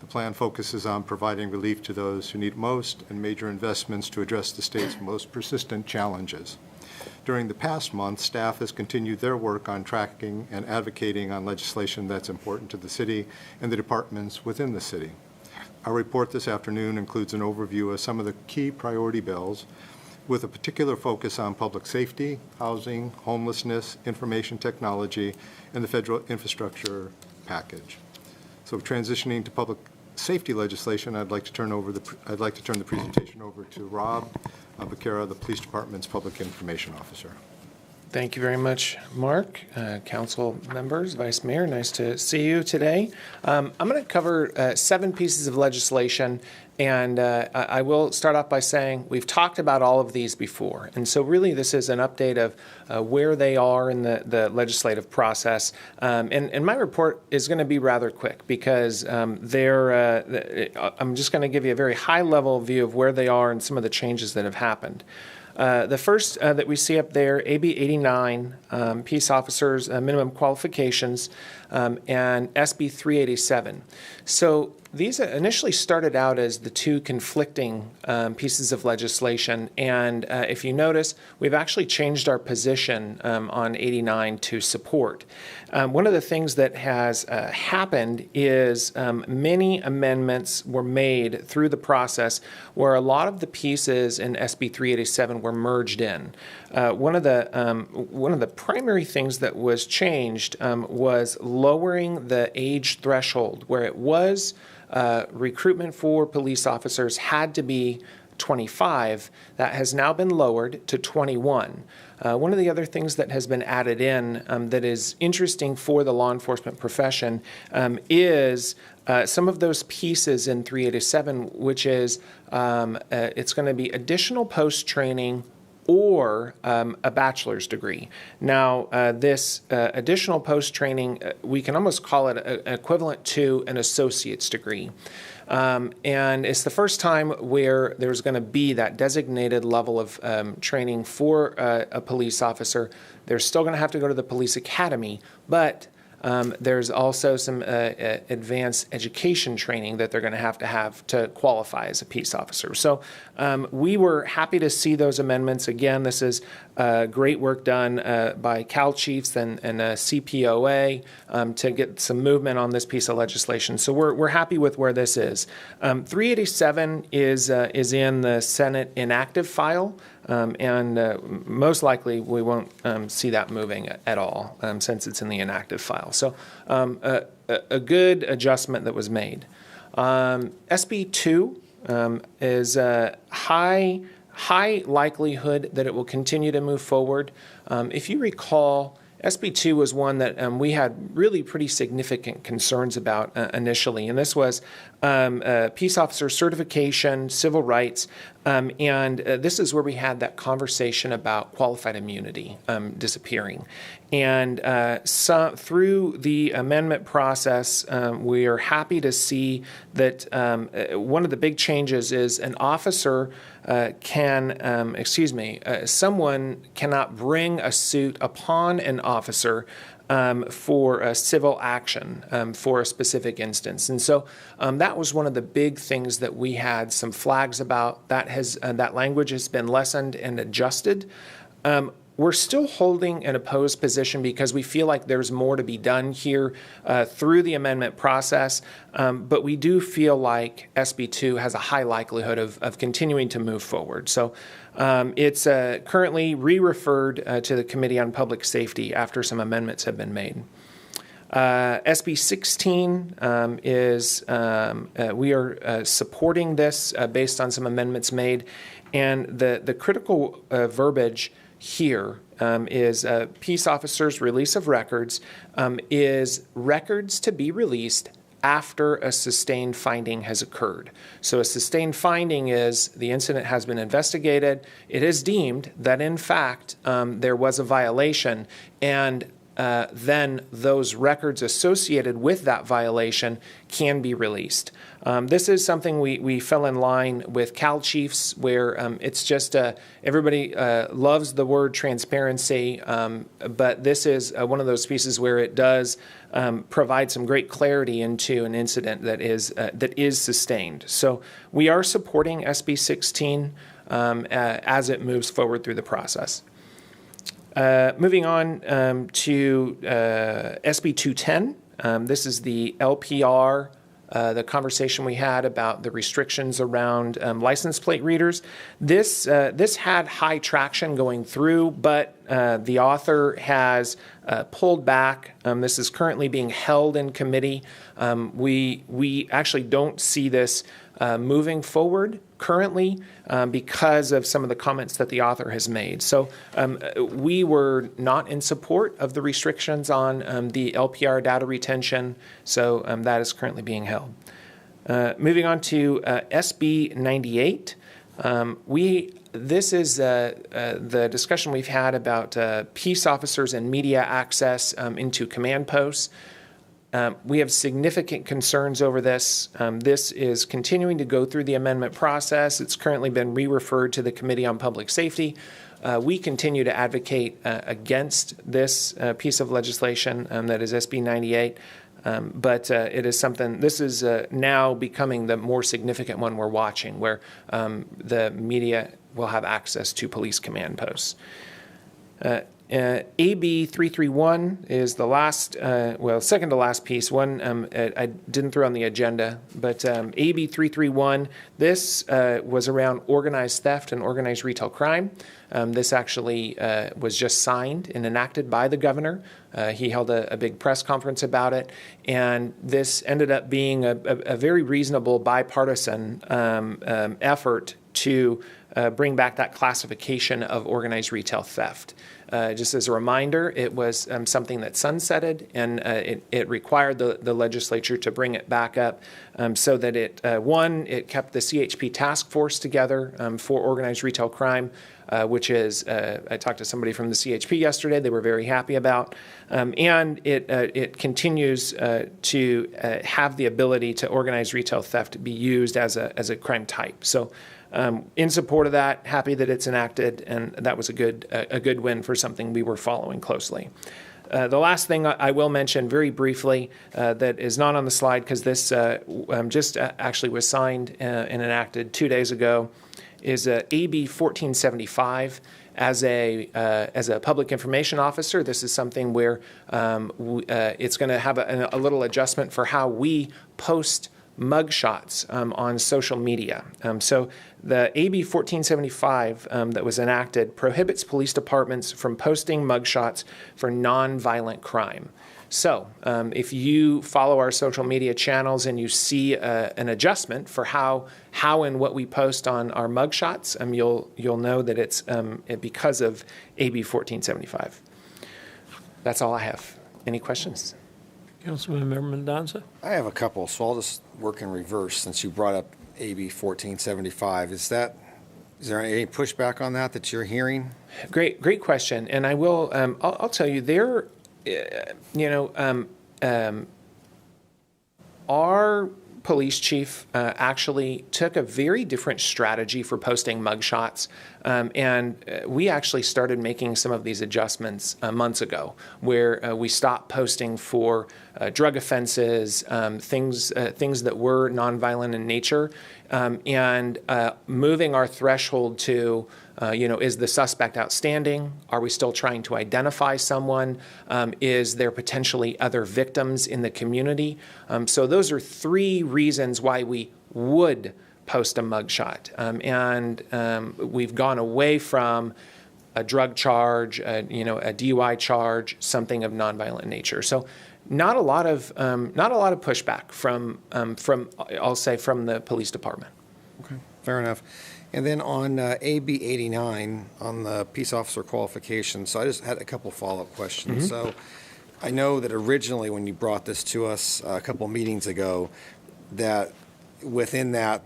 The plan focuses on providing relief to those who need it most and major investments to address the state's most persistent challenges. During the past month, staff has continued their work on tracking and advocating on legislation that's important to the city and the departments within the city. Our report this afternoon includes an overview of some of the key priority bills with a particular focus on public safety, housing, homelessness, information technology, and the federal infrastructure package. So transitioning to public safety legislation, I'd like to turn the presentation over to Rob Becerra, the Police Department's Public Information Officer. Thank you very much, Mark. Council members, Vice Mayor, nice to see you today. I'm going to cover 7 pieces of legislation, and I will start off by saying we've talked about all of these before, and so really this is an update of where they are in the legislative process. And my report is going to be rather quick because I'm just going to give you a very high-level view of where they are and some of the changes that have happened. The first that we see up there, AB 89, peace officers, minimum qualifications, and SB 387. So these initially started out as the 2 conflicting pieces of legislation, and if you notice, we've actually changed our position on 89 to support. One of the things that has happened is many amendments were made through the process where a lot of the pieces in SB 387 were merged in. One of the primary things that was changed was lowering the age threshold, where it was recruitment for police officers had to be 25. That has now been lowered to 21. One of the other things that has been added in that is interesting for the law enforcement profession is some of those pieces in 387, which is it's going to be additional post-training or a bachelor's degree. Now, this additional post-training, we can almost call it equivalent to an associate's degree. And it's the first time where there's going to be that designated level of training for a police officer. They're still going to have to go to the police academy, but there's also some advanced education training that they're going to have to qualify as a peace officer. So we were happy to see those amendments. Again, this is great work done by Cal Chiefs and CPOA to get some movement on this piece of legislation. So we're happy with where this is. 387 is in the Senate inactive file. And most likely we won't see that moving at all since it's in the inactive file. So a good adjustment that was made. SB 2 is a high likelihood that it will continue to move forward. If you recall, SB 2 was one that we had really pretty significant concerns about initially, and this was peace officer certification, civil rights, and this is where we had that conversation about qualified immunity disappearing. And through the amendment process, we are happy to see that one of the big changes is an officer someone cannot bring a suit upon an officer for a civil action for a specific instance. And so that was one of the big things that we had some flags about. That language has been lessened and adjusted. We're still holding an opposed position because we feel like there's more to be done here through the amendment process, but we do feel like SB2 has a high likelihood of continuing to move forward. So it's currently re-referred to the Committee on Public Safety after some amendments have been made. SB 16 is, we are supporting this based on some amendments made, and the critical verbiage here is peace officers' release of records is records to be released after a sustained finding has occurred. So a sustained finding is the incident has been investigated, it is deemed that in fact there was a violation, and then those records associated with that violation can be released. This is something we fell in line with Cal Chiefs, where it's just everybody loves the word transparency, but this is one of those pieces where it does provide some great clarity into an incident that is sustained. So we are supporting SB 16 as it moves forward through the process. Moving on to SB 210. This is the LPR, the conversation we had about the restrictions around license plate readers. This had high traction going through, but the author has pulled back. This is currently being held in committee. We actually don't see this moving forward currently because of some of the comments that the author has made. So we were not in support of the restrictions on the LPR data retention, so that is currently being held. Moving on to SB 98. This is the discussion we've had about peace officers and media access into command posts. We have significant concerns over this. This is continuing to go through the amendment process. It's currently been re-referred to the Committee on Public Safety. We continue to advocate against this piece of legislation that is SB 98. But it is something, this is now becoming the more significant one we're watching, where the media will have access to police command posts. AB 331 is the last, second to last piece. One I didn't throw on the agenda, but AB 331, this was around organized theft and organized retail crime. This actually was just signed and enacted by the governor. He held a big press conference about it, and this ended up being a very reasonable bipartisan effort to bring back that classification of organized retail theft. Just as a reminder, it was something that sunsetted, and it required the legislature to bring it back up so that it kept the CHP task force together for organized retail crime, which is, I talked to somebody from the CHP yesterday, they were very happy about, and it continues to have the ability to organize retail theft be used as a crime type. So in support of that, happy that it's enacted, and that was a good win for something we were following closely. The last thing I will mention very briefly that is not on the slide, because this just actually was signed and enacted 2 days ago, is AB 1475. As a public information officer, this is something where it's going to have a little adjustment for how we post mugshots on social media. So the AB 1475 that was enacted prohibits police departments from posting mugshots for nonviolent crime. So if you follow our social media channels and you see an adjustment for how and what we post on our mugshots, you'll know that it's because of AB 1475. That's all I have. Any questions? Councilmember Mendoza? I have a couple, so I'll just work in reverse since you brought up AB 1475. Is there any pushback on that you're hearing? Great question, and I will. I'll tell you there. Our police chief actually took a very different strategy for posting mugshots, and we actually started making some of these adjustments months ago, where we stopped posting for drug offenses, things that were nonviolent in nature, and moving our threshold to Is the suspect outstanding? Are we still trying to identify someone? Is there potentially other victims in the community? So those are 3 reasons why we would post a mugshot. And we've gone away from a drug charge, a DUI charge, something of nonviolent nature. So not a lot of pushback from I'll say from the police department. Okay, fair enough. And then on AB 89, on the peace officer qualifications, so I just had a couple follow-up questions. So I know that originally when you brought this to us a couple meetings ago, that within that,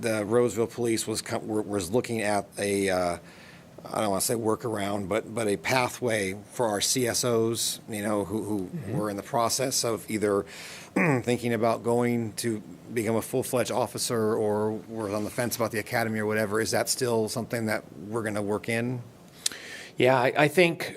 the Roseville Police was looking at a I don't want to say workaround, but a pathway for our CSOs, who were in the process of either thinking about going to become a full-fledged officer or were on the fence about the academy or whatever. Is that still something that we're going to work in? Yeah, I think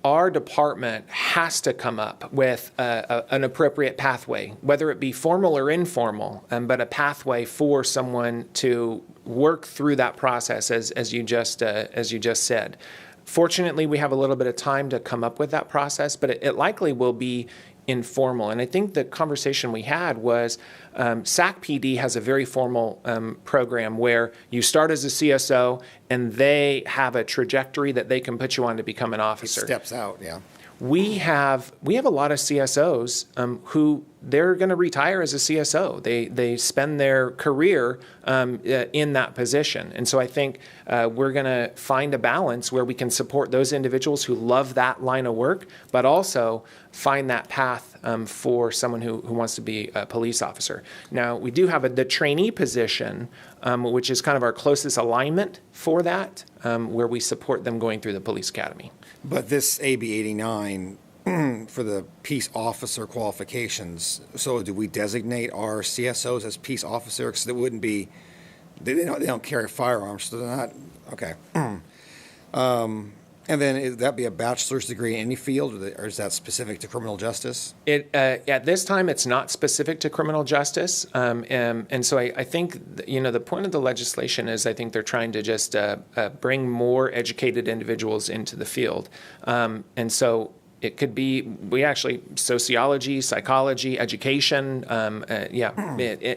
our department has to come up with an appropriate pathway, whether it be formal or informal, but a pathway for someone to work through that process, as you just said. Fortunately, we have a little bit of time to come up with that process, but it likely will be informal. And I think the conversation we had was SAC PD has a very formal program where you start as a CSO and they have a trajectory that they can put you on to become an officer. It steps out, yeah. We have a lot of CSOs who they're going to retire as a CSO. They spend their career in that position. And so I think we're going to find a balance where we can support those individuals who love that line of work, but also find that path for someone who wants to be a police officer. Now, we do have the trainee position, which is kind of our closest alignment for that, where we support them going through the police academy. But this AB 89 for the peace officer qualifications, so do we designate our CSOs as peace officers? Because it wouldn't be, they don't carry firearms, so they're not, okay. And then would that be a bachelor's degree in any field, or is that specific to criminal justice? At this time, it's not specific to criminal justice. And so I think, the point of the legislation is I think they're trying to just bring more educated individuals into the field. And so it could be, sociology, psychology, education,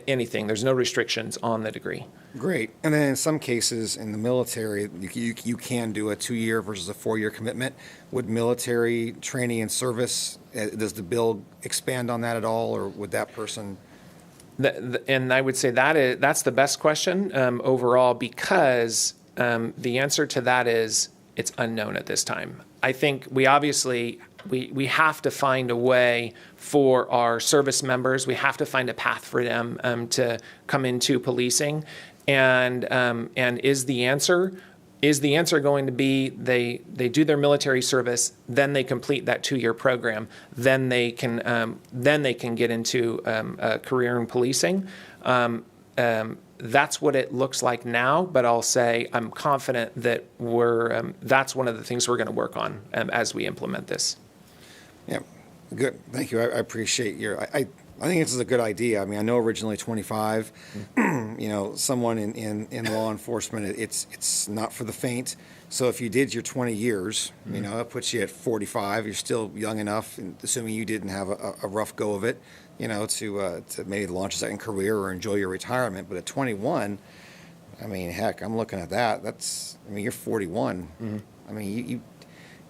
anything. There's no restrictions on the degree. Great. And then in some cases in the military, you can do a 2-year versus a 4-year commitment. Would military training and service, does the bill expand on that at all, or would that person? And I would say that's the best question overall, because the answer to that is it's unknown at this time. I think we obviously we have to find a way for our service members. We have to find a path for them to come into policing. And is the answer going to be they do their military service, then they complete that 2-year program, then they can get into a career in policing. That's what it looks like now, but I'll say I'm confident that that's one of the things we're going to work on as we implement this. Yeah, good. Thank you. I appreciate I think this is a good idea. I mean, I know originally 25, someone in law enforcement, it's not for the faint. So if you did your 20 years, that puts you at 45. You're still young enough, assuming you didn't have a rough go of it, to maybe launch a second career or enjoy your retirement. But at 21, I mean, heck, I'm looking at that. You're 41. Mm-hmm. I mean,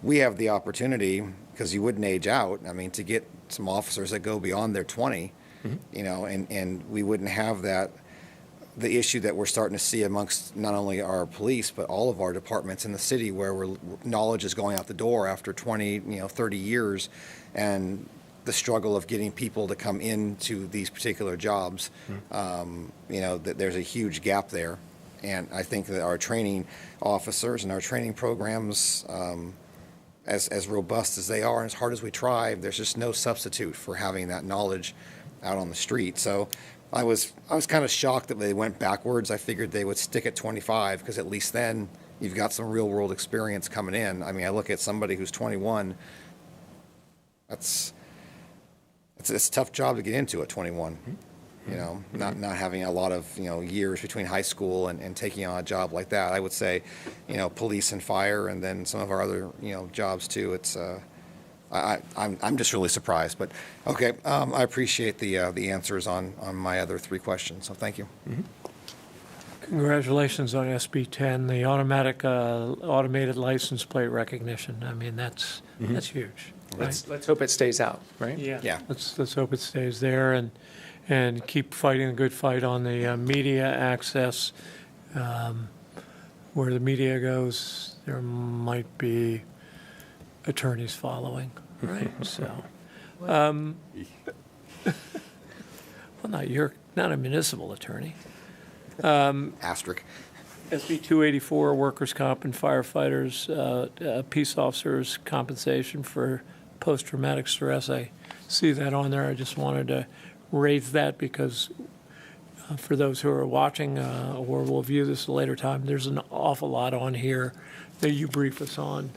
we have the opportunity, because you wouldn't age out, to get some officers that go beyond their 20, mm-hmm. And we wouldn't have the issue that we're starting to see amongst not only our police, but all of our departments in the city, where knowledge is going out the door after 20, 30 years, and the struggle of getting people to come into these particular jobs, mm-hmm. That there's a huge gap there. And I think that our training officers and our training programs, as robust as they are and as hard as we try, there's just no substitute for having that knowledge out on the street. So I was kind of shocked that they went backwards. I figured they would stick at 25, because at least then you've got some real world experience coming in. I look at somebody who's 21, it's a tough job to get into at 21. You know, not having a lot of, years between high school and taking on a job like that. I would say, police and fire, and then some of our other, jobs too. It's, I'm just really surprised, but okay. I appreciate the answers on my other 3 questions, so thank you. Congratulations on SB 10, the automated license plate recognition. I mean, that's huge. Right? Let's hope it stays out, right? Yeah. Let's hope it stays there and keep fighting a good fight on the media access. Where the media goes, there might be attorneys following, right? So, well, you're not a municipal attorney. Asterisk. SB 284, workers' comp and firefighters, peace officers' compensation for post-traumatic stress. I see that on there. I just wanted to raise that because for those who are watching or will view this at a later time, there's an awful lot on here that you brief us on,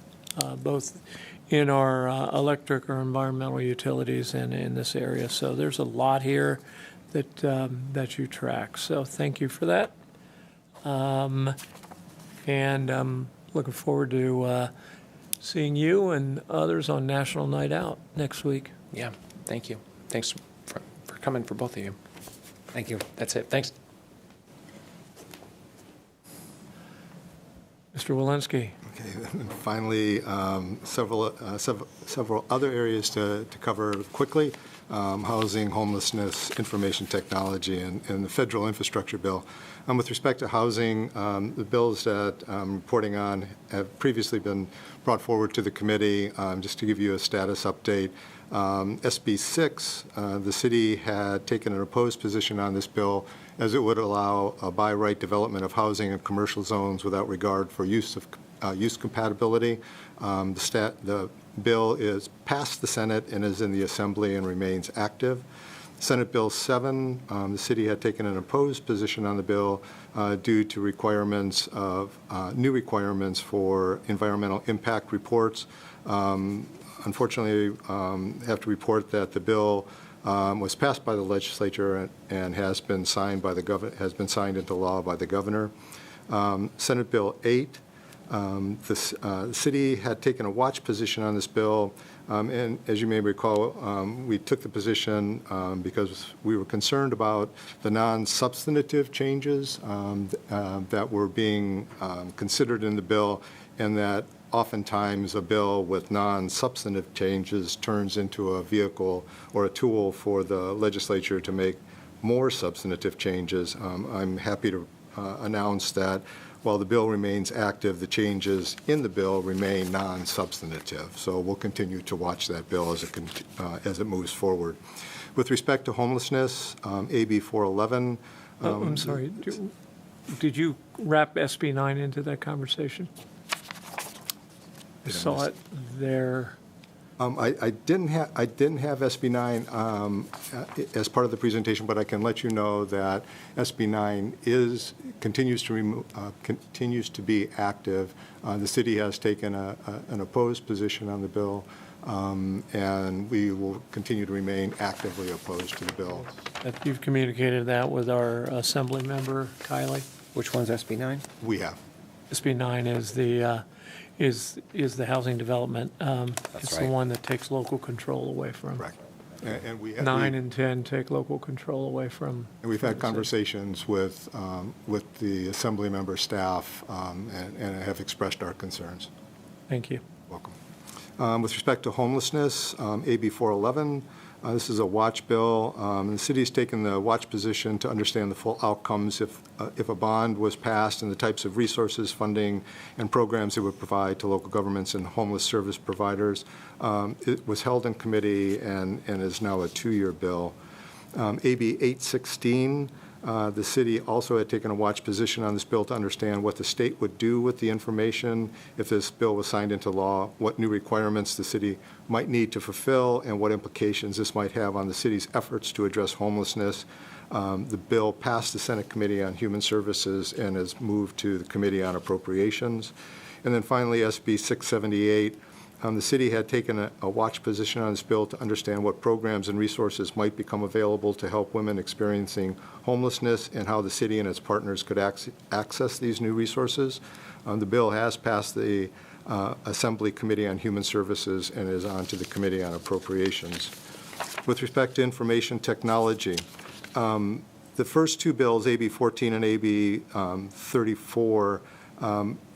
both in our electric or environmental utilities and in this area. So there's a lot here that you track. So thank you for that. And I'm looking forward to seeing you and others on National Night Out next week. Yeah, thank you. Thanks for coming for both of you. Thank you. That's it. Thanks. Mr. Walensky. Okay, and finally, several other areas to cover quickly. Housing, homelessness, information technology, and the federal infrastructure bill. With respect to housing, the bills that I'm reporting on have previously been brought forward to the committee. Just to give you a status update, SB 6, the city had taken an opposed position on this bill as it would allow a by right development of housing in commercial zones without regard for use compatibility. The bill is passed the Senate and is in the Assembly and remains active. Senate Bill 7, the city had taken an opposed position on the bill due to requirements of new requirements for environmental impact reports. Unfortunately, I have to report that the bill was passed by the legislature and has been signed by the signed into law by the governor. Senate Bill 8. The city had taken a watch position on this bill, and as you may recall, we took the position because we were concerned about the non-substantive changes that were being considered in the bill, and that oftentimes a bill with non-substantive changes turns into a vehicle or a tool for the legislature to make more substantive changes. I'm happy to announce that while the bill remains active, the changes in the bill remain non-substantive. So we'll continue to watch that bill as it moves forward. With respect to homelessness, AB 411. I'm sorry. Did you wrap SB 9 into that conversation? I saw it there. I didn't have SB 9 as part of the presentation, but I can let you know that SB 9 continues to be active. The city has taken an opposed position on the bill, and we will continue to remain actively opposed to the bill. You've communicated that with our Assembly member, Kylie? Which one's SB 9? We have. SB 9 is the housing development. It's right. the one that takes local control away from. Correct. And 9 and 10 take local control away from. And we've had conversations with the Assembly member staff and have expressed our concerns. Thank you. Welcome. With respect to homelessness, AB 411, this is a watch bill. The city's taken the watch position to understand the full outcomes if a bond was passed and the types of resources, funding, and programs it would provide to local governments and homeless service providers. It was held in committee and is now a 2-year bill. AB 816, the city also had taken a watch position on this bill to understand what the state would do with the information if this bill was signed into law, what new requirements the city might need to fulfill, and what implications this might have on the city's efforts to address homelessness. The bill passed the Senate Committee on Human Services and has moved to the Committee on Appropriations. And then finally, SB 678. The city had taken a watch position on this bill to understand what programs and resources might become available to help women experiencing homelessness and how the city and its partners could access these new resources. The bill has passed the Assembly Committee on Human Services and is on to the Committee on Appropriations. With respect to information technology, the first two bills, AB 14 and AB 34,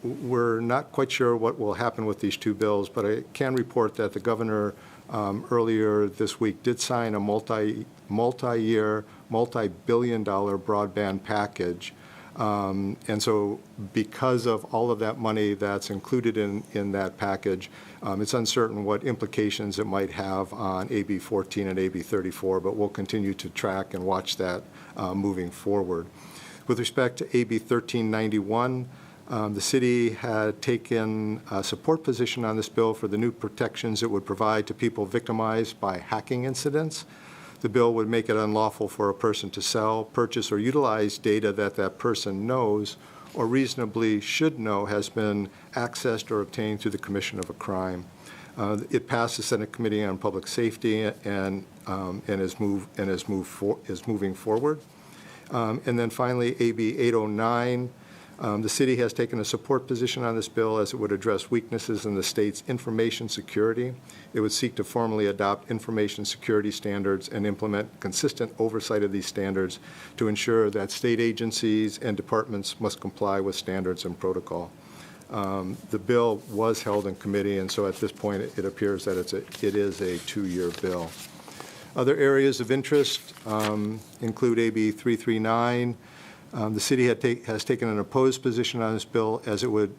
we're not quite sure what will happen with these two bills, but I can report that the governor earlier this week did sign a multi-year, multi-billion-dollar broadband package. And so because of all of that money that's included in that package, it's uncertain what implications it might have on AB 14 and AB 34, but we'll continue to track and watch that moving forward. With respect to AB 1391, the city had taken a support position on this bill for the new protections it would provide to people victimized by hacking incidents. The bill would make it unlawful for a person to sell, purchase, or utilize data that that person knows or reasonably should know has been accessed or obtained through the commission of a crime. It passed the Senate Committee on Public Safety and is moving forward. And then finally, AB 809. The city has taken a support position on this bill as it would address weaknesses in the state's information security. It would seek to formally adopt information security standards and implement consistent oversight of these standards to ensure that state agencies and departments must comply with standards and protocol. The bill was held in committee, and so at this point it appears that it is a two-year bill. Other areas of interest include AB 339. The city has taken an opposed position on this bill as it would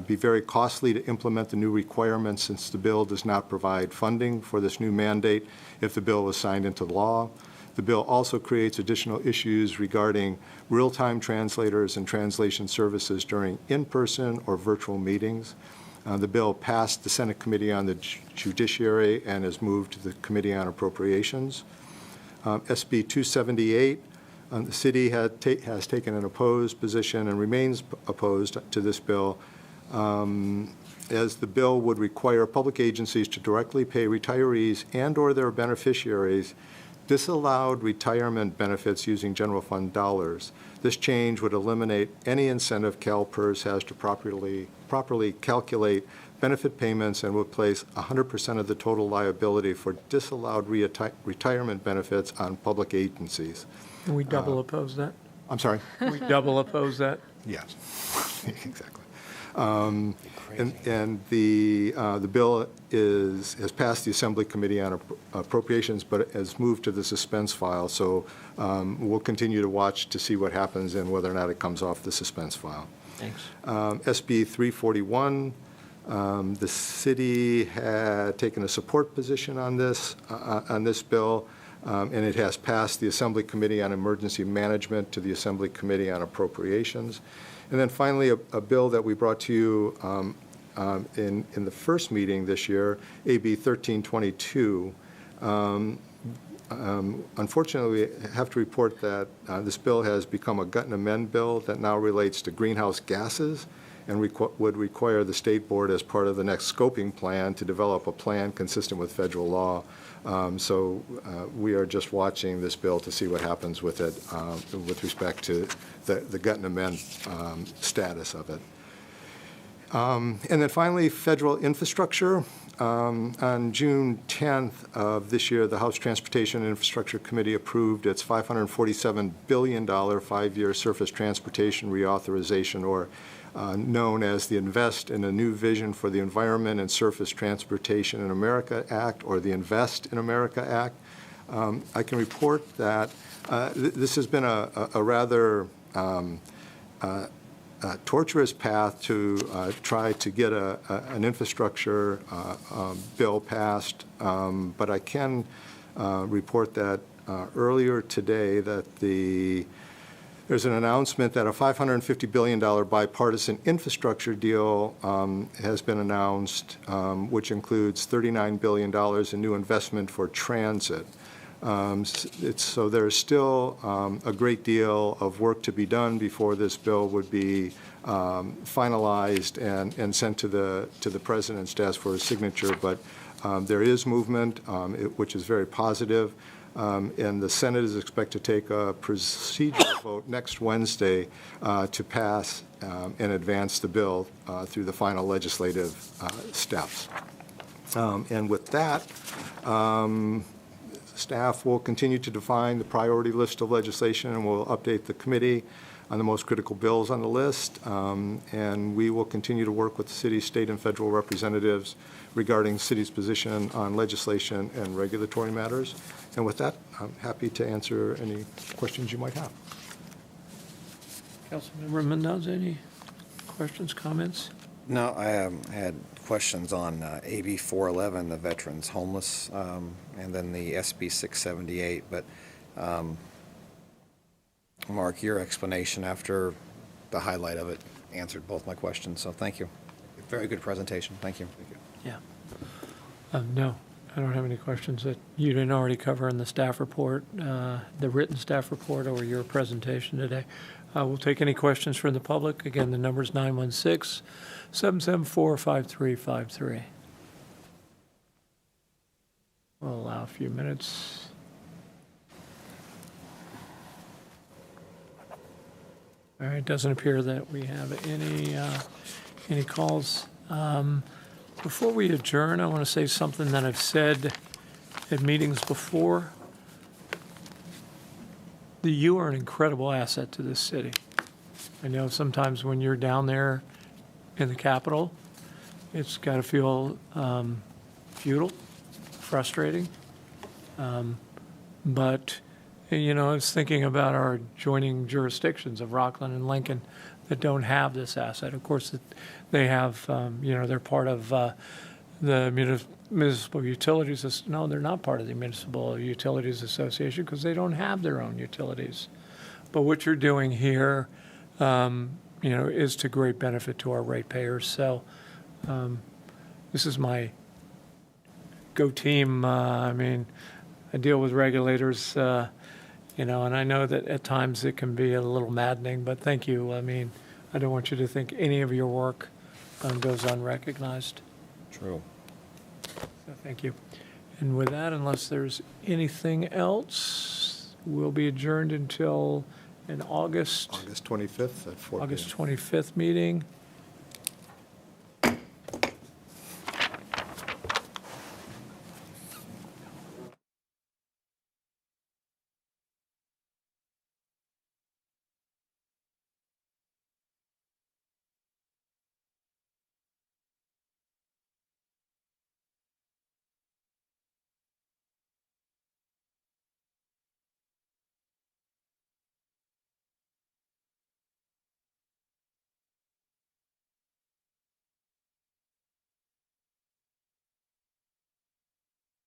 be very costly to implement the new requirements since the bill does not provide funding for this new mandate if the bill was signed into law. The bill also creates additional issues regarding real-time translators and translation services during in-person or virtual meetings. The bill passed the Senate Committee on the Judiciary and has moved to the Committee on Appropriations. SB 278. The city has taken an opposed position and remains opposed to this bill, as the bill would require public agencies to directly pay retirees and/or their beneficiaries disallowed retirement benefits using general fund dollars. This change would eliminate any incentive CalPERS has to properly calculate benefit payments and would place 100% of the total liability for disallowed retirement benefits on public agencies. Can we double oppose that? I'm sorry? Can we double oppose that? Yes, exactly. And the bill has passed the Assembly Committee on Appropriations, but has moved to the suspense file. So we'll continue to watch to see what happens and whether or not it comes off the suspense file. Thanks. SB 341. The city had taken a support position on this bill. And it has passed the Assembly Committee on Emergency Management to the Assembly Committee on Appropriations. And then finally, a bill that we brought to you in the first meeting this year, AB 1322. Unfortunately, we have to report that this bill has become a gut and amend bill that now relates to greenhouse gases and would require the State Board as part of the next scoping plan to develop a plan consistent with federal law. So we are just watching this bill to see what happens with it with respect to the gut and amend status of it. And then finally, federal infrastructure. On June 10th of this year, the House Transportation and Infrastructure Committee approved its $547 billion five-year surface transportation reauthorization, or known as the Invest in a New Vision for the Environment and Surface Transportation in America Act, or the Invest in America Act. I can report that this has been a rather torturous path to try to get an infrastructure bill passed, but I can report that earlier today that there's an announcement that a $550 billion bipartisan infrastructure deal has been announced, which includes $39 billion in new investment for transit. So there's still a great deal of work to be done before this bill would be finalized and sent to the president's desk for his signature. But there is movement, which is very positive. And the Senate is expected to take a procedural vote next Wednesday to pass and advance the bill through the final legislative steps. And with that, staff will continue to define the priority list of legislation, and we'll update the committee on the most critical bills on the list. And we will continue to work with the city, state, and federal representatives regarding the city's position on legislation and regulatory matters. And with that, I'm happy to answer any questions you might have. Councilmember Mendoza, any questions, comments? No, I had questions on AB 411, the veterans homeless, and then the SB 678. But Mark, your explanation after the highlight of it answered both my questions, so thank you. Very good presentation. Thank you. Yeah. No, I don't have any questions that you didn't already cover in the staff report, the written staff report, or your presentation today. We'll take any questions from the public. Again, the number is 916-774-5353. We'll allow a few minutes. All right, doesn't appear that we have any calls. Before we adjourn, I want to say something that I've said at meetings before. You are an incredible asset to this city. I know sometimes when you're down there in the Capitol, it's got to feel futile, frustrating. But, you know, I was thinking about our adjoining jurisdictions of Rockland and Lincoln that don't have this asset. Of course, they have, they're part of the municipal utilities. No, they're not part of the Municipal Utilities Association because they don't have their own utilities. But what you're doing here, is to great benefit to our ratepayers. So this is my go team. I deal with regulators, and I know that at times it can be a little maddening, but thank you. I don't want you to think any of your work goes unrecognized. True. So thank you. And with that, unless there's anything else, we'll be adjourned until an August 25th at 4 p.m. August 25th meeting.